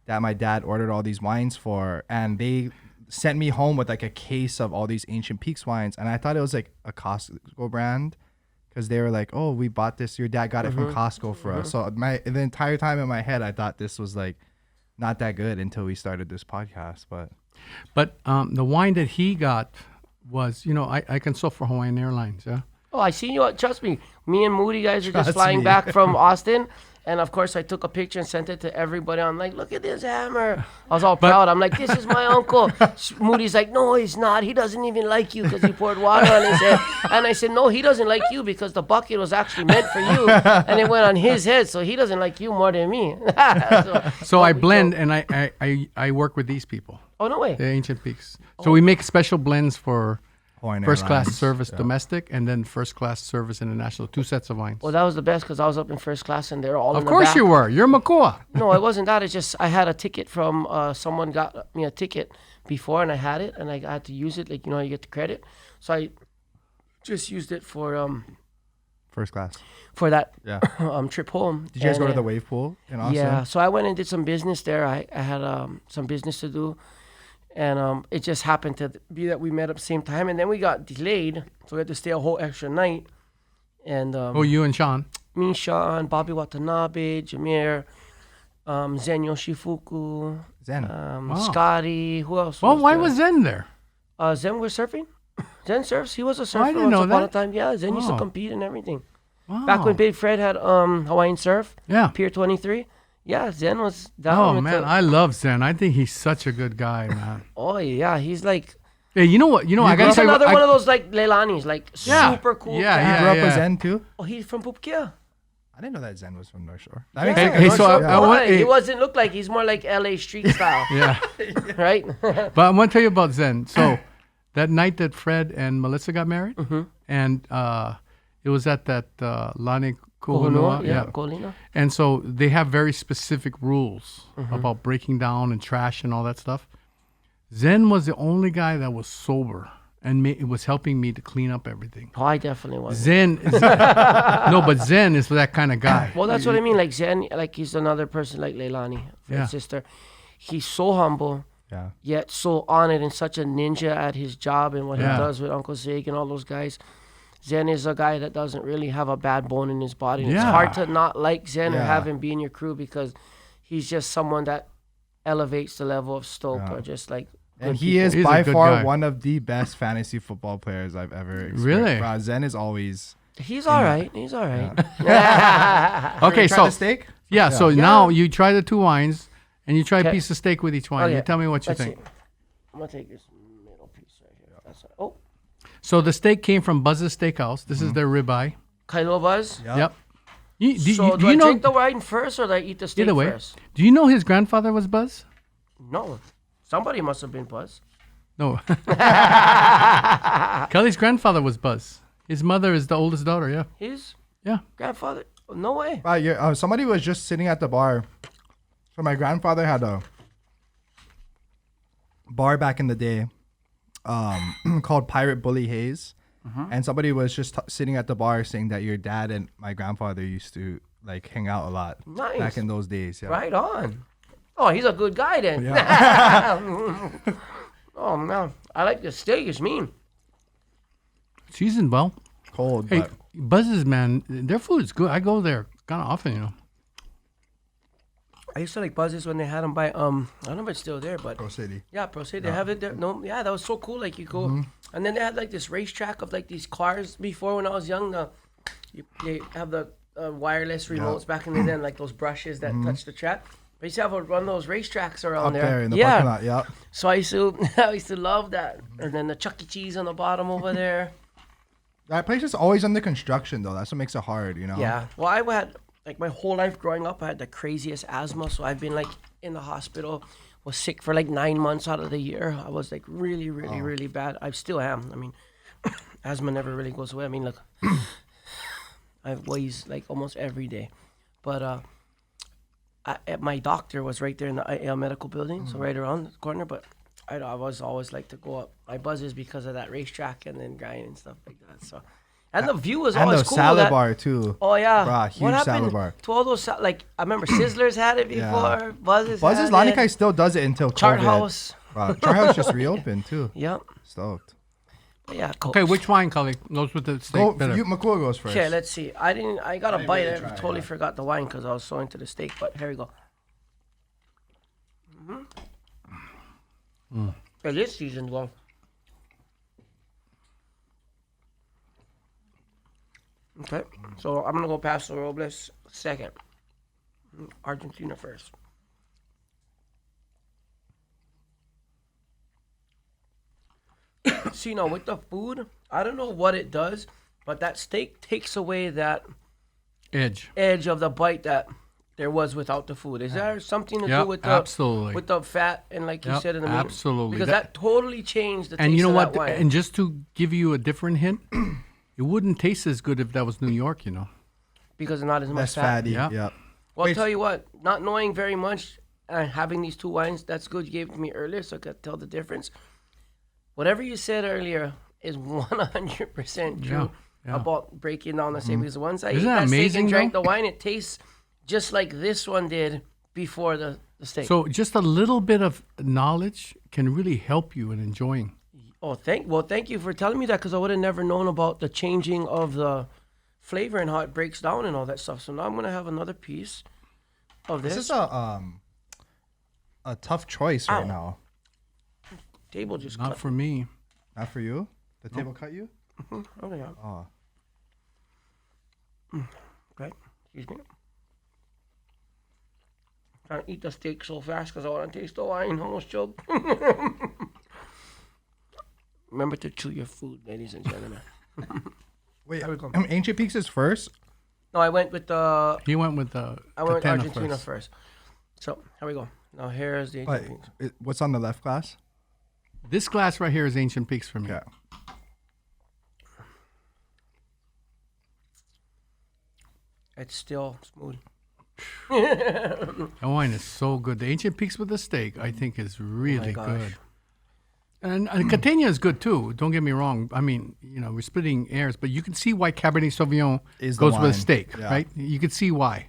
[SPEAKER 3] that my dad ordered all these wines for, and they sent me home with like a case of all these Ancient Peaks wines, and I thought it was like a Costco brand because they were like, "Oh, we bought this. Your dad got it from Costco for us." So the entire time in my head, I thought this was like not that good until we started this podcast.
[SPEAKER 2] But the wine that he got was, I consult for Hawaiian Airlines. Yeah.
[SPEAKER 1] Oh, I see you. Trust me. Me and Moody guys are just
[SPEAKER 3] Trust
[SPEAKER 1] flying
[SPEAKER 3] me.
[SPEAKER 1] back from Austin. And of course, I took a picture and sent it to everybody. I'm like, look at this hammer. I was all proud. I'm like, this is my uncle. Moody's like, no, he's not. He doesn't even like you because he poured water on his head. And I said, no, he doesn't like you because the bucket was actually meant for you. And it went on his head. So he doesn't like you more than me.
[SPEAKER 2] So I blend and I work with these people,
[SPEAKER 1] Oh, no way.
[SPEAKER 2] the Ancient Peaks. So we make special blends for
[SPEAKER 3] Point
[SPEAKER 2] first class
[SPEAKER 3] Airlines.
[SPEAKER 2] service
[SPEAKER 3] Yeah.
[SPEAKER 2] domestic, and then first class service international. 2 sets of wines.
[SPEAKER 1] Well, that was the best because I was up in first class and they're all in
[SPEAKER 2] Of
[SPEAKER 1] the
[SPEAKER 2] course
[SPEAKER 1] back.
[SPEAKER 2] you were. You're Makua.
[SPEAKER 1] No, it wasn't that. It's just I had a ticket from someone got me a ticket before and I had it and I had to use it. Like, you know, how you get the credit. So I just used it for
[SPEAKER 3] First class.
[SPEAKER 1] that
[SPEAKER 3] Yeah.
[SPEAKER 1] trip home.
[SPEAKER 3] Did you guys
[SPEAKER 1] And,
[SPEAKER 3] go to the wave pool in Austin?
[SPEAKER 1] Yeah. So I went and did some business there. I had some business to do. And it just happened to be that we met up same time. And then we got delayed. So we had to stay a whole extra night. And
[SPEAKER 2] You and Sean.
[SPEAKER 1] me, Sean, Bobby Watanabe, Jameer, Zen Yoshifuku,
[SPEAKER 3] Zen.
[SPEAKER 2] Wow.
[SPEAKER 1] Scotty. Who else?
[SPEAKER 2] Well, why
[SPEAKER 1] there?
[SPEAKER 2] was Zen there?
[SPEAKER 1] Zen was surfing? Zen surfs. He was a surfer
[SPEAKER 2] I didn't
[SPEAKER 1] once
[SPEAKER 2] know
[SPEAKER 1] upon a
[SPEAKER 2] that.
[SPEAKER 1] time. Yeah, Zen used to
[SPEAKER 2] Wow.
[SPEAKER 1] compete and everything.
[SPEAKER 2] Wow.
[SPEAKER 1] Back when Big Fred had Hawaiian Surf,
[SPEAKER 2] Yeah.
[SPEAKER 1] Pier 23. Yeah, Zen was down
[SPEAKER 2] Oh,
[SPEAKER 1] with
[SPEAKER 2] man.
[SPEAKER 1] the,
[SPEAKER 2] I love Zen. I think he's such a good guy, man.
[SPEAKER 1] oh, yeah. He's like,
[SPEAKER 2] Hey, you know what? I got to
[SPEAKER 1] he's
[SPEAKER 2] tell you
[SPEAKER 1] another
[SPEAKER 2] what,
[SPEAKER 1] one of those like Leilanis, like
[SPEAKER 2] Yeah.
[SPEAKER 1] super cool.
[SPEAKER 2] Yeah,
[SPEAKER 1] guy.
[SPEAKER 3] You grew up with Zen too?
[SPEAKER 1] Oh, he's from Pupukia.
[SPEAKER 3] I didn't know that Zen was from North Shore. That
[SPEAKER 1] Yeah,
[SPEAKER 3] makes sense.
[SPEAKER 2] Hey,
[SPEAKER 1] North
[SPEAKER 2] so
[SPEAKER 1] Shore
[SPEAKER 2] I want-
[SPEAKER 1] boy.
[SPEAKER 2] hey-
[SPEAKER 1] He wasn't look like he's more like LA street style,
[SPEAKER 2] Yeah.
[SPEAKER 1] right?
[SPEAKER 2] But I want to tell you about Zen. So that night that Fred and Melissa got married, and it was at that Lani Kohunua.
[SPEAKER 1] yeah, Kolina.
[SPEAKER 2] And so they have very specific rules about breaking down and trash and all that stuff. Zen was the only guy that was sober and it was helping me to clean up everything.
[SPEAKER 1] Oh, I definitely was.
[SPEAKER 2] Zen is, no, but Zen is that kind of guy.
[SPEAKER 1] Well, that's what I mean. Like Zen, like he's another person like Leilani, Fred's
[SPEAKER 2] Yeah.
[SPEAKER 1] sister. He's so humble,
[SPEAKER 3] Yeah.
[SPEAKER 1] yet so on it and such a ninja at his job and what
[SPEAKER 2] Yeah.
[SPEAKER 1] he does with Uncle Zig and all those guys. Zen is a guy that doesn't really have a bad bone in his body. And It's
[SPEAKER 2] Yeah.
[SPEAKER 1] hard to not like Zen or
[SPEAKER 3] Yeah.
[SPEAKER 1] have him be in your crew because he's just someone that elevates the level of Stoke
[SPEAKER 3] Yeah.
[SPEAKER 1] or just like.
[SPEAKER 3] And
[SPEAKER 1] good
[SPEAKER 3] he
[SPEAKER 1] people.
[SPEAKER 3] is
[SPEAKER 2] He's a
[SPEAKER 3] by
[SPEAKER 2] good
[SPEAKER 3] far
[SPEAKER 2] guy.
[SPEAKER 3] one of the best fantasy football players I've ever experienced.
[SPEAKER 2] Really?
[SPEAKER 3] Bro, Zen is always.
[SPEAKER 1] He's all right. He's all right.
[SPEAKER 2] Okay,
[SPEAKER 3] You tried
[SPEAKER 2] so
[SPEAKER 3] the steak?
[SPEAKER 2] yeah, so now you try the 2 wines and you try a
[SPEAKER 1] Okay.
[SPEAKER 2] piece of steak with each wine.
[SPEAKER 1] Okay.
[SPEAKER 2] You tell me what you
[SPEAKER 1] Let's
[SPEAKER 2] think.
[SPEAKER 1] see. I'm gonna take this middle piece right here. That's oh,
[SPEAKER 2] So the steak came from Buzz's Steakhouse. This is their ribeye.
[SPEAKER 1] Kailo Buzz.
[SPEAKER 2] Yep. You, do,
[SPEAKER 1] So
[SPEAKER 2] you,
[SPEAKER 1] do
[SPEAKER 2] do
[SPEAKER 1] I
[SPEAKER 2] you know?
[SPEAKER 1] drink the wine first or do I eat the steak
[SPEAKER 2] Either way.
[SPEAKER 1] first?
[SPEAKER 2] Do you know his grandfather was Buzz?
[SPEAKER 1] No. Somebody must have been Buzz.
[SPEAKER 2] No. Kelly's grandfather was Buzz. His mother is the oldest daughter. Yeah.
[SPEAKER 1] His
[SPEAKER 2] Yeah.
[SPEAKER 1] grandfather? No way.
[SPEAKER 3] Somebody was just sitting at the bar. So my grandfather had a bar back in the day called Pirate Bully Hayes. And somebody was just sitting at the bar saying that your dad and my grandfather used to like hang out a lot
[SPEAKER 1] Nice.
[SPEAKER 3] back in those days. Yeah.
[SPEAKER 1] Right on. Oh, he's a good guy then. Oh man, I like the steak. It's mean.
[SPEAKER 2] Seasoned well.
[SPEAKER 3] Cold,
[SPEAKER 2] Hey,
[SPEAKER 3] but
[SPEAKER 2] Buzz's, man, their food is good. I go there kind of often, you know.
[SPEAKER 1] I used to like Buzz's when they had them by I don't know if it's still there, but
[SPEAKER 3] Pro City.
[SPEAKER 1] yeah, Pro City, they have it there. No, yeah, that was so cool. Like you go, and then they had like this racetrack of like these cars before when I was young. They have the wireless remotes back in the day, and, like those brushes that touch the track. But you used to have one of those racetracks around
[SPEAKER 3] Up
[SPEAKER 1] there.
[SPEAKER 3] there in the
[SPEAKER 1] yeah.
[SPEAKER 3] parking lot, yeah.
[SPEAKER 1] So I used to love that. And then the Chuck E. Cheese on the bottom over there.
[SPEAKER 3] That place is always under construction, though. That's what makes it hard, you know?
[SPEAKER 1] Yeah. Well, I had like my whole life growing up, I had the craziest asthma. So I've been like in the hospital, was sick for like 9 months out of the year. I was like really, really, really bad. I still am. I mean, asthma never really goes away. I mean, look, I wheeze like almost every day. But my doctor was right there in the IAL medical building, so right around the corner. But I was always like to go up. My buzz is because of that racetrack and then grind and stuff like that. So, and the view was
[SPEAKER 3] And
[SPEAKER 1] always
[SPEAKER 3] the
[SPEAKER 1] cool.
[SPEAKER 3] salad
[SPEAKER 1] that-
[SPEAKER 3] bar, too.
[SPEAKER 1] Oh yeah,
[SPEAKER 3] Bruh, huge
[SPEAKER 1] what
[SPEAKER 3] salad
[SPEAKER 1] happened
[SPEAKER 3] bar.
[SPEAKER 1] to all those like I remember Sizzlers had it before.
[SPEAKER 3] Yeah.
[SPEAKER 1] Buzz's
[SPEAKER 3] Buzz's
[SPEAKER 1] had
[SPEAKER 3] Lanikai
[SPEAKER 1] it.
[SPEAKER 3] still does it until
[SPEAKER 1] Chart
[SPEAKER 3] COVID.
[SPEAKER 1] House.
[SPEAKER 3] Wow. Chart House just reopened, too.
[SPEAKER 1] Yep.
[SPEAKER 3] Stoked.
[SPEAKER 1] Yeah. Cool.
[SPEAKER 2] Okay, which wine, Cully, goes with the steak
[SPEAKER 3] Go,
[SPEAKER 2] better?
[SPEAKER 3] Makua goes first.
[SPEAKER 1] Okay, let's see. I got a
[SPEAKER 3] didn't
[SPEAKER 1] bite.
[SPEAKER 3] really
[SPEAKER 1] I
[SPEAKER 3] try,
[SPEAKER 1] totally
[SPEAKER 3] yeah.
[SPEAKER 1] forgot the wine because I was so into the steak. But here we go. It is seasoned well. Okay, so I'm gonna go Paso Robles second. Argentina first. See, now with the food, I don't know what it does, but that steak takes away that
[SPEAKER 2] Edge.
[SPEAKER 1] edge of the bite that there was without the food. Is there something to do
[SPEAKER 2] Yep,
[SPEAKER 1] with the
[SPEAKER 2] absolutely.
[SPEAKER 1] with the fat and like you
[SPEAKER 2] Yep,
[SPEAKER 1] said in the meat?
[SPEAKER 2] absolutely.
[SPEAKER 1] Because that totally changed the taste
[SPEAKER 2] And you know
[SPEAKER 1] of
[SPEAKER 2] what?
[SPEAKER 1] that wine.
[SPEAKER 2] And just to give you a different hint, it wouldn't taste as good if that was New York, you know.
[SPEAKER 1] Because it's not as much
[SPEAKER 3] Less
[SPEAKER 1] fat.
[SPEAKER 3] fatty.
[SPEAKER 2] Yeah.
[SPEAKER 3] Yeah.
[SPEAKER 1] Well, I'll
[SPEAKER 3] Wait.
[SPEAKER 1] tell you what, not knowing very much and having these two wines, that's good. You gave it to me earlier, so I could tell the difference. Whatever you said earlier is 100% true
[SPEAKER 2] yeah.
[SPEAKER 1] about breaking down the steak. Because once I ate
[SPEAKER 2] Isn't that
[SPEAKER 1] that steak
[SPEAKER 2] amazing,
[SPEAKER 1] and drank
[SPEAKER 2] though?
[SPEAKER 1] the wine, it tastes just like this one did before the steak.
[SPEAKER 2] So just a little bit of knowledge can really help you in enjoying.
[SPEAKER 1] Oh, thank you for telling me that, because I would have never known about the changing of the flavor and how it breaks down and all that stuff. So now I'm gonna have another piece of this.
[SPEAKER 3] This is a tough choice right
[SPEAKER 1] Ow.
[SPEAKER 3] now.
[SPEAKER 1] Table just
[SPEAKER 2] Not
[SPEAKER 1] cut.
[SPEAKER 2] for me.
[SPEAKER 3] Not for you. The table cut you.
[SPEAKER 1] Oh, yeah.
[SPEAKER 3] Oh.
[SPEAKER 1] Okay. Excuse me. Trying to eat the steak so fast because I want to taste the wine. Almost choked. Remember to chew your food, ladies and gentlemen.
[SPEAKER 3] Wait.
[SPEAKER 1] There we go.
[SPEAKER 3] Ancient Peaks is first.
[SPEAKER 1] No, I went with the.
[SPEAKER 2] He went with the
[SPEAKER 1] I went with
[SPEAKER 2] Catena
[SPEAKER 1] Argentina first. So here we go. Now here's the
[SPEAKER 3] But
[SPEAKER 1] Ancient Peaks.
[SPEAKER 3] what's on the left glass?
[SPEAKER 2] This glass right here is Ancient Peaks for me.
[SPEAKER 3] Okay.
[SPEAKER 1] It's still smooth.
[SPEAKER 2] That wine is so good. The Ancient Peaks with the steak, I think, is really
[SPEAKER 1] gosh.
[SPEAKER 2] good. And Catena is good too. Don't get me wrong. I mean, you know, we're splitting hairs, but you can see why Cabernet Sauvignon
[SPEAKER 3] Is the
[SPEAKER 2] goes with
[SPEAKER 3] wine.
[SPEAKER 2] a steak,
[SPEAKER 3] Yeah.
[SPEAKER 2] right? You can see why.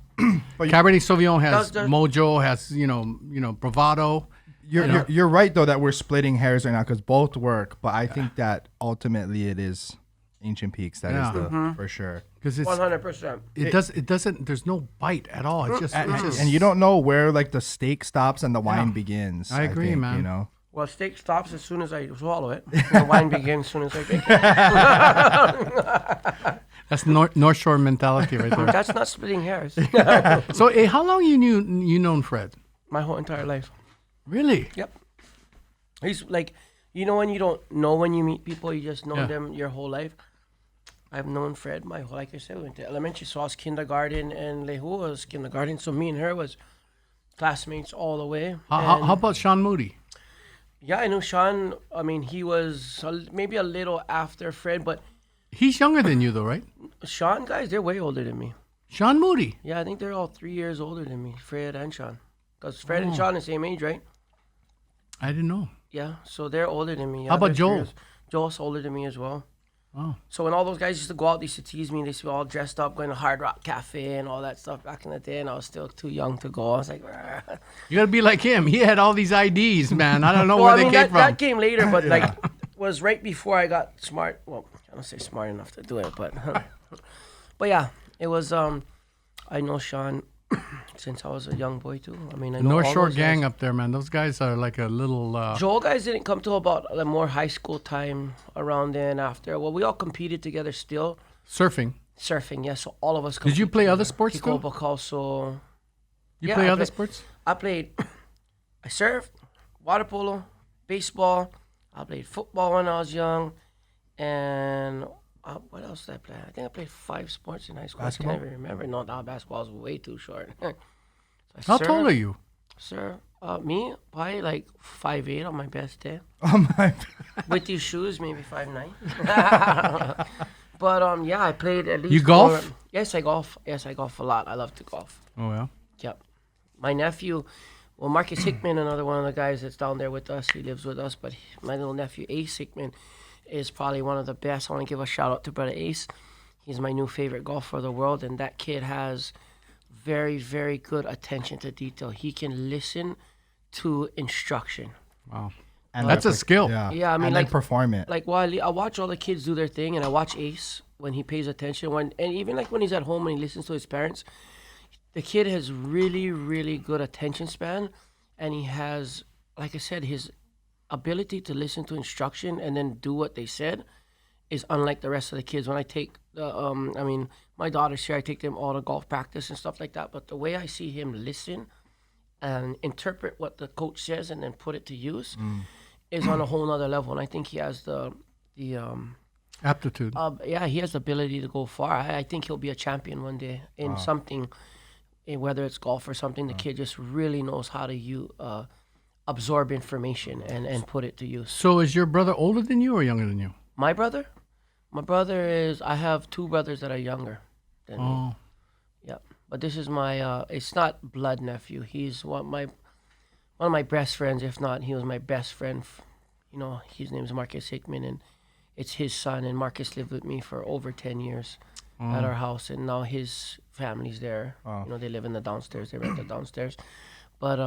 [SPEAKER 3] But
[SPEAKER 2] Cabernet Sauvignon has
[SPEAKER 1] Does-
[SPEAKER 2] mojo, has you know, bravado.
[SPEAKER 3] You're right though that we're splitting hairs right now because both work. But I think that ultimately it is Ancient Peaks that is
[SPEAKER 2] Yeah.
[SPEAKER 3] the for sure.
[SPEAKER 2] Because it's
[SPEAKER 1] 100%.
[SPEAKER 2] it doesn't. There's no bite at all. It's just
[SPEAKER 3] And you don't know where like the steak stops and the wine begins.
[SPEAKER 2] I agree,
[SPEAKER 3] think,
[SPEAKER 2] man.
[SPEAKER 3] You know.
[SPEAKER 1] Well, steak stops as soon as I swallow it. The wine begins as soon as I drink it.
[SPEAKER 2] That's North Shore mentality right there.
[SPEAKER 1] That's not splitting hairs.
[SPEAKER 2] So, how long you known Fred?
[SPEAKER 1] My whole entire life.
[SPEAKER 2] Really?
[SPEAKER 1] Yep. He's like, you know when you don't know when you meet people, you just know
[SPEAKER 2] Yeah.
[SPEAKER 1] them your whole life. I've known Fred my whole, like I said, we went to elementary, so I was kindergarten, and Lehu was kindergarten, so me and her was classmates all the way.
[SPEAKER 2] How
[SPEAKER 1] And,
[SPEAKER 2] about Sean Moody?
[SPEAKER 1] yeah, I knew Sean. I mean, he was maybe a little after Fred, but
[SPEAKER 2] He's younger than you, though, right?
[SPEAKER 1] Sean guys, they're way older than me.
[SPEAKER 2] Sean Moody.
[SPEAKER 1] Yeah, I think they're all 3 years older than me, Fred and Sean. Because Fred and Sean are the same age, right?
[SPEAKER 2] I didn't know.
[SPEAKER 1] Yeah, so they're older than me. Yeah,
[SPEAKER 2] How about
[SPEAKER 1] they're 3
[SPEAKER 2] Joel?
[SPEAKER 1] years. Joel's older than me as well.
[SPEAKER 2] Oh.
[SPEAKER 1] So when all those guys used to go out, they used to tease me. They used to be all dressed up, going to Hard Rock Cafe and all that stuff back in the day, and I was still too young to go. I was like, "Rah."
[SPEAKER 2] You gotta be like him. He had all these IDs, man. I don't know
[SPEAKER 1] Well,
[SPEAKER 2] where
[SPEAKER 1] I
[SPEAKER 2] they
[SPEAKER 1] mean,
[SPEAKER 2] came
[SPEAKER 1] that,
[SPEAKER 2] from.
[SPEAKER 1] that came later, but like was right before I got smart. Well, I don't say smart enough to do it, but but yeah, it was. I know Sean since I was a young boy too. I mean, I know
[SPEAKER 2] North
[SPEAKER 1] all
[SPEAKER 2] Shore
[SPEAKER 1] those
[SPEAKER 2] gang
[SPEAKER 1] guys.
[SPEAKER 2] up there, man. Those guys are like a little.
[SPEAKER 1] Joel guys didn't come till about the more high school time around then after. Well, we all competed together still.
[SPEAKER 2] Surfing.
[SPEAKER 1] Surfing, yeah. So all of us.
[SPEAKER 2] Did you
[SPEAKER 1] competed
[SPEAKER 2] play other
[SPEAKER 1] together.
[SPEAKER 2] sports
[SPEAKER 1] Pico,
[SPEAKER 2] too?
[SPEAKER 1] Bacalso.
[SPEAKER 2] You
[SPEAKER 1] Yeah,
[SPEAKER 2] play
[SPEAKER 1] I
[SPEAKER 2] other
[SPEAKER 1] play-
[SPEAKER 2] sports?
[SPEAKER 1] I played. I surfed, water polo, baseball. I played football when I was young, and what else did I play? I think I played 5 sports in high school.
[SPEAKER 3] Basketball?
[SPEAKER 1] I can't even remember. No, basketball was way too short. So I
[SPEAKER 2] How tall
[SPEAKER 1] surfed,
[SPEAKER 2] are you?
[SPEAKER 1] Sir, me probably like 5'8" on my best day.
[SPEAKER 3] Oh my.
[SPEAKER 1] With these shoes, maybe 5'9". But yeah, I played at least.
[SPEAKER 2] You golf?
[SPEAKER 1] Yes, I golf. Yes, I golf a lot. I love to golf.
[SPEAKER 2] Oh yeah.
[SPEAKER 1] Yep. My nephew, well, Marcus Hickman, another one of the guys that's down there with us. He lives with us, but my little nephew Ace Hickman is probably one of the best. I want to give a shout out to brother Ace. He's my new favorite golfer of the world, and that kid has very, very good attention to detail. He can listen to instruction.
[SPEAKER 2] Wow.
[SPEAKER 3] And
[SPEAKER 2] That's
[SPEAKER 3] then
[SPEAKER 2] a skill.
[SPEAKER 1] Yeah, I mean,
[SPEAKER 3] and
[SPEAKER 1] like-
[SPEAKER 3] then perform it.
[SPEAKER 1] Like, while I watch all the kids do their thing, and I watch Ace when he pays attention, and even like when he's at home and he listens to his parents, the kid has really, really good attention span, and he has, like I said, his ability to listen to instruction and then do what they said is unlike the rest of the kids. When I take I mean, my daughters here, I take them all to golf practice and stuff like that, but the way I see him listen and interpret what the coach says and then put it to use is on a whole nother level, and I think he has the
[SPEAKER 2] Aptitude.
[SPEAKER 1] yeah, he has the ability to go far. I think he'll be a champion one day in something whether it's golf or something, the kid just really knows how to absorb information and put it to use.
[SPEAKER 2] So is your brother older than you or younger than you?
[SPEAKER 1] My brother? My brother is, I have two brothers that are younger than me. Yep. But this is my, it's not blood nephew. He's one of my best friends. If not, he was my best friend. You know, his name is Marcus Hickman, and it's his son. And Marcus lived with me for over 10 years at our house, and now his family's there. You know, they live in the downstairs. They rent the downstairs. But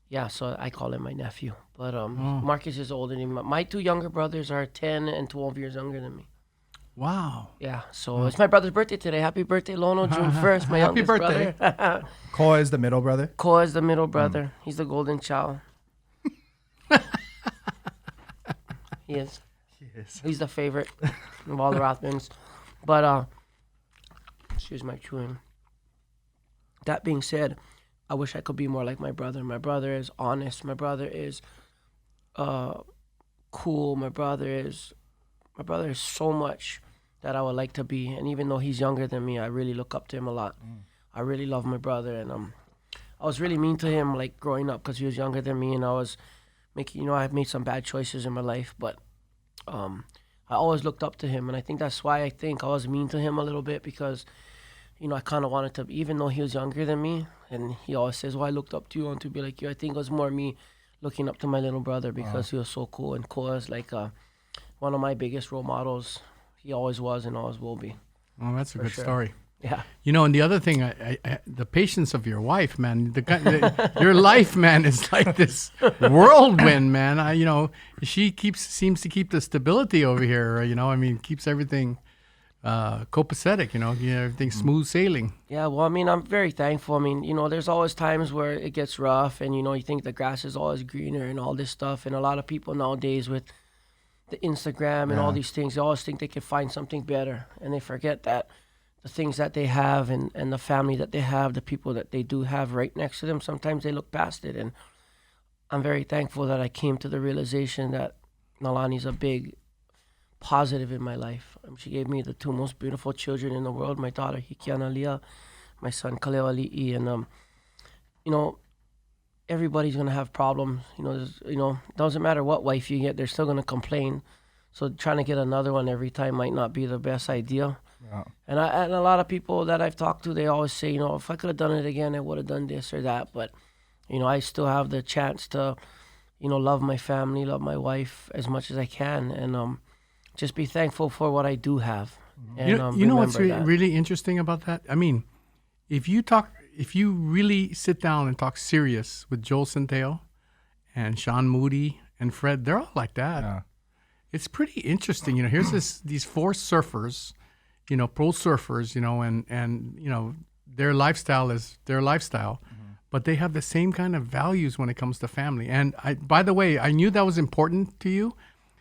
[SPEAKER 1] yeah, so I call him my nephew. But Marcus is older than me. My two younger brothers are 10 and 12 years younger than me.
[SPEAKER 2] Wow.
[SPEAKER 1] Yeah, so it's my brother's birthday today. Happy birthday, Lono, June 1st, my
[SPEAKER 2] Happy
[SPEAKER 1] youngest
[SPEAKER 2] birthday.
[SPEAKER 1] brother.
[SPEAKER 3] Koa is the middle brother.
[SPEAKER 1] Koa is the middle brother. He's the golden child. He is. He's the favorite of all the Rothmans. But, excuse my chewing. That being said, I wish I could be more like my brother. My brother is honest. My brother is cool. My brother is so much that I would like to be. And even though he's younger than me, I really look up to him a lot. I really love my brother. And I was really mean to him, like, growing up because he was younger than me. And I was making, you know, I've made some bad choices in my life. But I always looked up to him. And I think that's why I was mean to him a little bit because, you know, I kind of wanted to, even though he was younger than me, and he always says, well, I looked up to you and to be like you. I think it was more me looking up to my little brother because he was so cool. And Koa is like one of my biggest role models. He always was and always will be.
[SPEAKER 2] Oh, that's a good story.
[SPEAKER 1] Yeah.
[SPEAKER 2] You know, and the other thing, the patience of your wife, man, your life, man, is like this whirlwind, man. You know, she seems to keep the stability over here, you know, I mean, keeps everything copacetic, you know, everything's smooth sailing.
[SPEAKER 1] Yeah, well, I mean, I'm very thankful. I mean, you know, there's always times where it gets rough and, you know, you think the grass is always greener and all this stuff. And a lot of people nowadays with the Instagram and all these things, they always think they can find something better. And they forget that the things that they have and the family that they have, the people that they do have right next to them, sometimes they look past it. And I'm very thankful that I came to the realization that Nalani's a big positive in my life. She gave me the two most beautiful children in the world, my daughter Hikiana Leah, my son Kaleo Ali'i. And you know, everybody's gonna have problems. You know, doesn't matter what wife you get, they're still gonna complain. So trying to get another one every time might not be the best idea. Yeah. And a lot of people that I've talked to, they always say, you know, if I could have done it again, I would have done this or that. But you know, I still have the chance to, you know, love my family, love my wife as much as I can, and just be thankful for what I do have. And,
[SPEAKER 2] you know what's really interesting about that? I mean, if you really sit down and talk serious with Joel Centeo and Sean Moody and Fred, they're all like that. Yeah. It's pretty interesting. You know, here's these four surfers, you know, pro surfers, you know, and you know, their lifestyle is their lifestyle, but they have the same kind of values when it comes to family. And by the way, I knew that was important to you.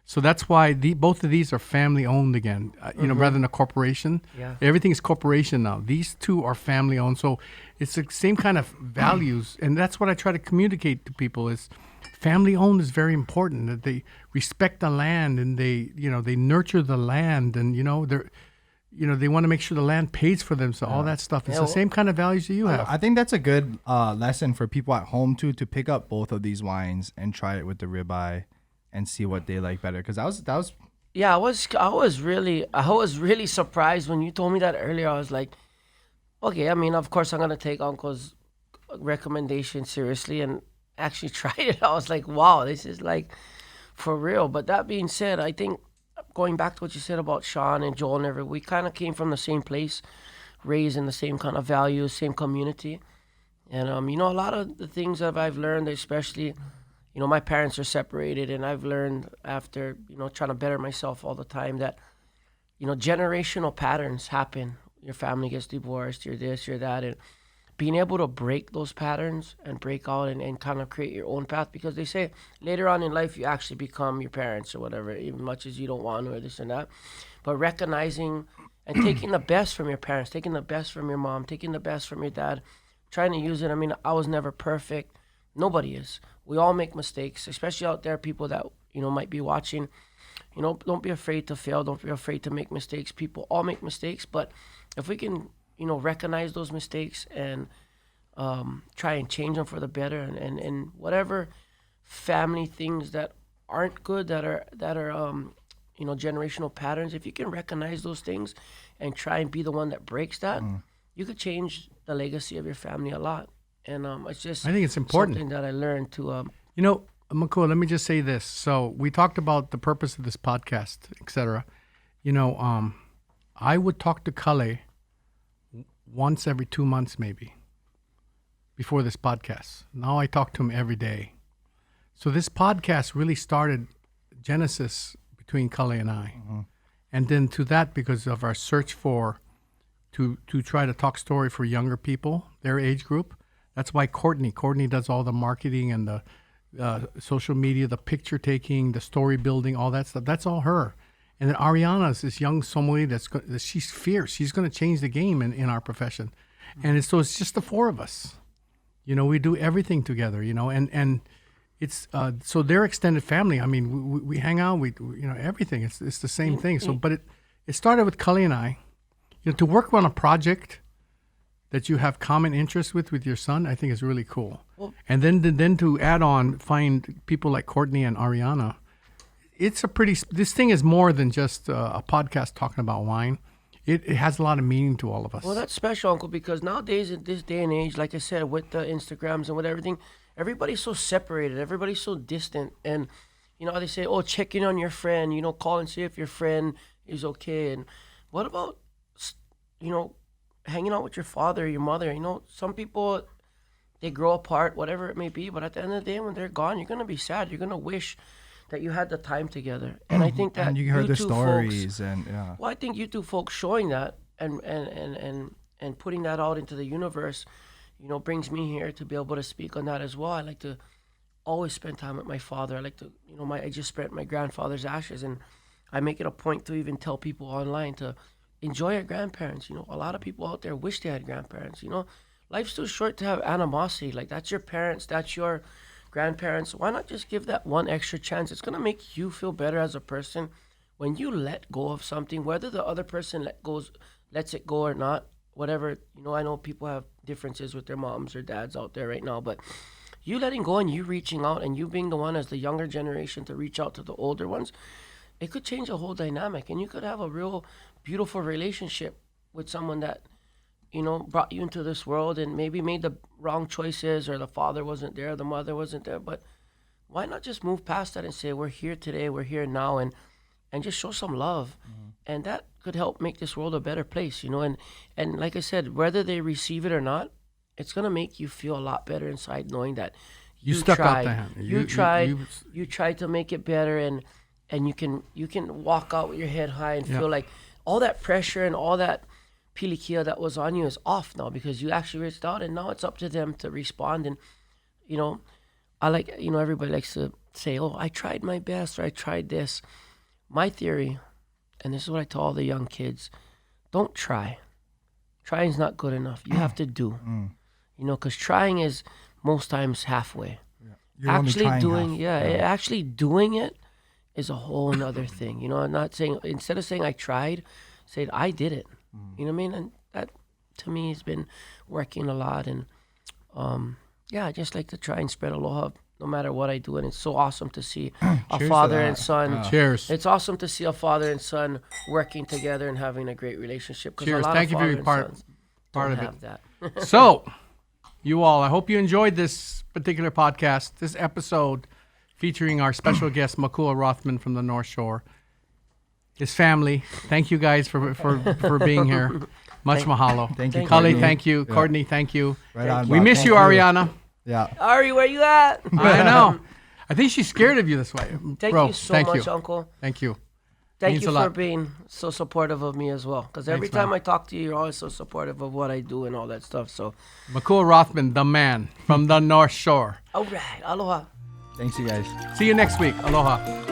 [SPEAKER 2] So that's why both of these are family owned again, you know, rather than a corporation. Yeah. Everything is corporation now. These two are family owned. So it's the same kind of values. And that's what I try to communicate to people is family owned is very important, that they respect the land and they nurture the land, and, you know, they want to make sure the land pays for them. So all that stuff. It's the same kind of values that you have.
[SPEAKER 3] I think that's a good lesson for people at home too, to pick up both of these wines and try it with the ribeye and see what they like better. Because that was.
[SPEAKER 1] Yeah, I was really surprised when you told me that earlier. I was like, okay, I mean, of course I'm gonna take Uncle's recommendation seriously and actually try it. I was like, wow, this is like for real. But that being said, I think going back to what you said about Sean and Joel and everyone, we kind of came from the same place, raised in the same kind of values, same community. And, you know, a lot of the things that I've learned, especially, you know, my parents are separated, and I've learned after, you know, trying to better myself all the time that, you know, generational patterns happen. Your family gets divorced, you're this, you're that, and being able to break those patterns and break out and kind of create your own path, because they say later on in life you actually become your parents or whatever, even much as you don't want to or this and that. But recognizing and taking the best from your parents, taking the best from your mom, taking the best from your dad, trying to use it. I mean, I was never perfect. Nobody is. We all make mistakes, especially out there, people that, you know, might be watching. You know, don't be afraid to fail. Don't be afraid to make mistakes. People all make mistakes. But if we can, recognize those mistakes and try and change them for the better, and whatever family things that aren't good, that are generational patterns, if you can recognize those things and try and be the one that breaks that, you could change the legacy of your family a lot. And it's just,
[SPEAKER 2] I think it's important,
[SPEAKER 1] something that I learned to
[SPEAKER 2] Makua, let me just say this. So we talked about the purpose of this podcast, etc. I would talk to Kale once every 2 months maybe before this podcast. Now I talk to him every day. So this podcast really started genesis between Kale and I. And then to that, because of our search to try to talk story for younger people, their age group. That's why Courtney does all the marketing and the social media, the picture taking, the story building, all that stuff. That's all her. And then Ariana's this young sommelier she's fierce. She's going to change the game in our profession. And it's just the four of us. We do everything together, and it's so their extended family. I mean, we hang out, we everything. It's the same thing. So, but it started with Cully and I, to work on a project that you have common interest with your son. I think is really cool. Well, and then to add on, find people like Courtney and Ariana. This thing is more than just a podcast talking about wine. It has a lot of meaning to all of us.
[SPEAKER 1] Well, that's special, Uncle, because nowadays, in this day and age, like I said, with the Instagrams and with everything, everybody's so separated. Everybody's so distant. And, they say, check in on your friend, call and see if your friend is okay. And what about, hanging out with your father or your mother? Some people, they grow apart, whatever it may be. But at the end of the day, when they're gone, you're going to be sad. You're going to wish that you had the time together. And I think that
[SPEAKER 3] and you heard the stories,
[SPEAKER 1] folks,
[SPEAKER 3] and yeah.
[SPEAKER 1] Well, I think you two folks showing that and putting that out into the universe, brings me here to be able to speak on that as well. I like to always spend time with my father. I like to, I just spent my grandfather's ashes, and I make it a point to even tell people online to enjoy your grandparents. A lot of people out there wish they had grandparents. Life's too short to have animosity. Like, that's your parents, that's your grandparents. Why not just give that one extra chance? It's going to make you feel better as a person when you let go of something, whether the other person lets it go or not, whatever. I know people have differences with their moms or dads out there right now, but you letting go and you reaching out and you being the one as the younger generation to reach out to the older ones, it could change the whole dynamic, and you could have a real beautiful relationship with someone that brought you into this world and maybe made the wrong choices, or the father wasn't there, the mother wasn't there. But why not just move past that and say, we're here today, we're here now, and just show some love. And that could help make this world a better place, and like I said, whether they receive it or not, it's going to make you feel a lot better inside knowing that you
[SPEAKER 2] stuck
[SPEAKER 1] tried.
[SPEAKER 2] out the hand.
[SPEAKER 1] You tried to make it better, and you can walk out with your head high and feel like all that pressure and all that pilikia that was on you is off now, because you actually reached out, and now it's up to them to respond. And I like, everybody likes to say, I tried my best, or I tried this. My theory, and this is what I tell all the young kids, don't try. Trying's not good enough. You have to do. Because trying is most times halfway.
[SPEAKER 3] You're
[SPEAKER 1] actually doing actually doing it is a whole nother thing. I'm not saying, instead of saying I tried, say I did it. You know what I mean? And that, to me, has been working a lot. And, I just like to try and spread aloha no matter what I do. And it's so awesome to see a father and son.
[SPEAKER 2] Cheers.
[SPEAKER 1] It's awesome to see a father and son working together and having a great relationship.
[SPEAKER 2] Cheers. Thank you for being part of it.
[SPEAKER 1] That.
[SPEAKER 2] So, you all, I hope you enjoyed this particular podcast, this episode featuring our special guest, Makua Rothman from the North Shore. His family. Thank you guys for being here. Much mahalo.
[SPEAKER 3] Thank you,
[SPEAKER 2] Kali, thank you. Yeah. Courtney, thank you.
[SPEAKER 3] Right on,
[SPEAKER 2] we miss you, Ariana.
[SPEAKER 3] Yeah.
[SPEAKER 1] Ari, where you at?
[SPEAKER 2] I know. I think she's scared of you this way.
[SPEAKER 1] Thank you so much, Uncle.
[SPEAKER 2] Thank you.
[SPEAKER 1] Thank you for being so supportive of me as well. Because every time I talk to you, you're always so supportive of what I do and all that stuff. So,
[SPEAKER 2] Makua Rothman, the man from the North Shore.
[SPEAKER 1] All right. Aloha.
[SPEAKER 3] Thanks, you guys.
[SPEAKER 2] See you next week. Aloha.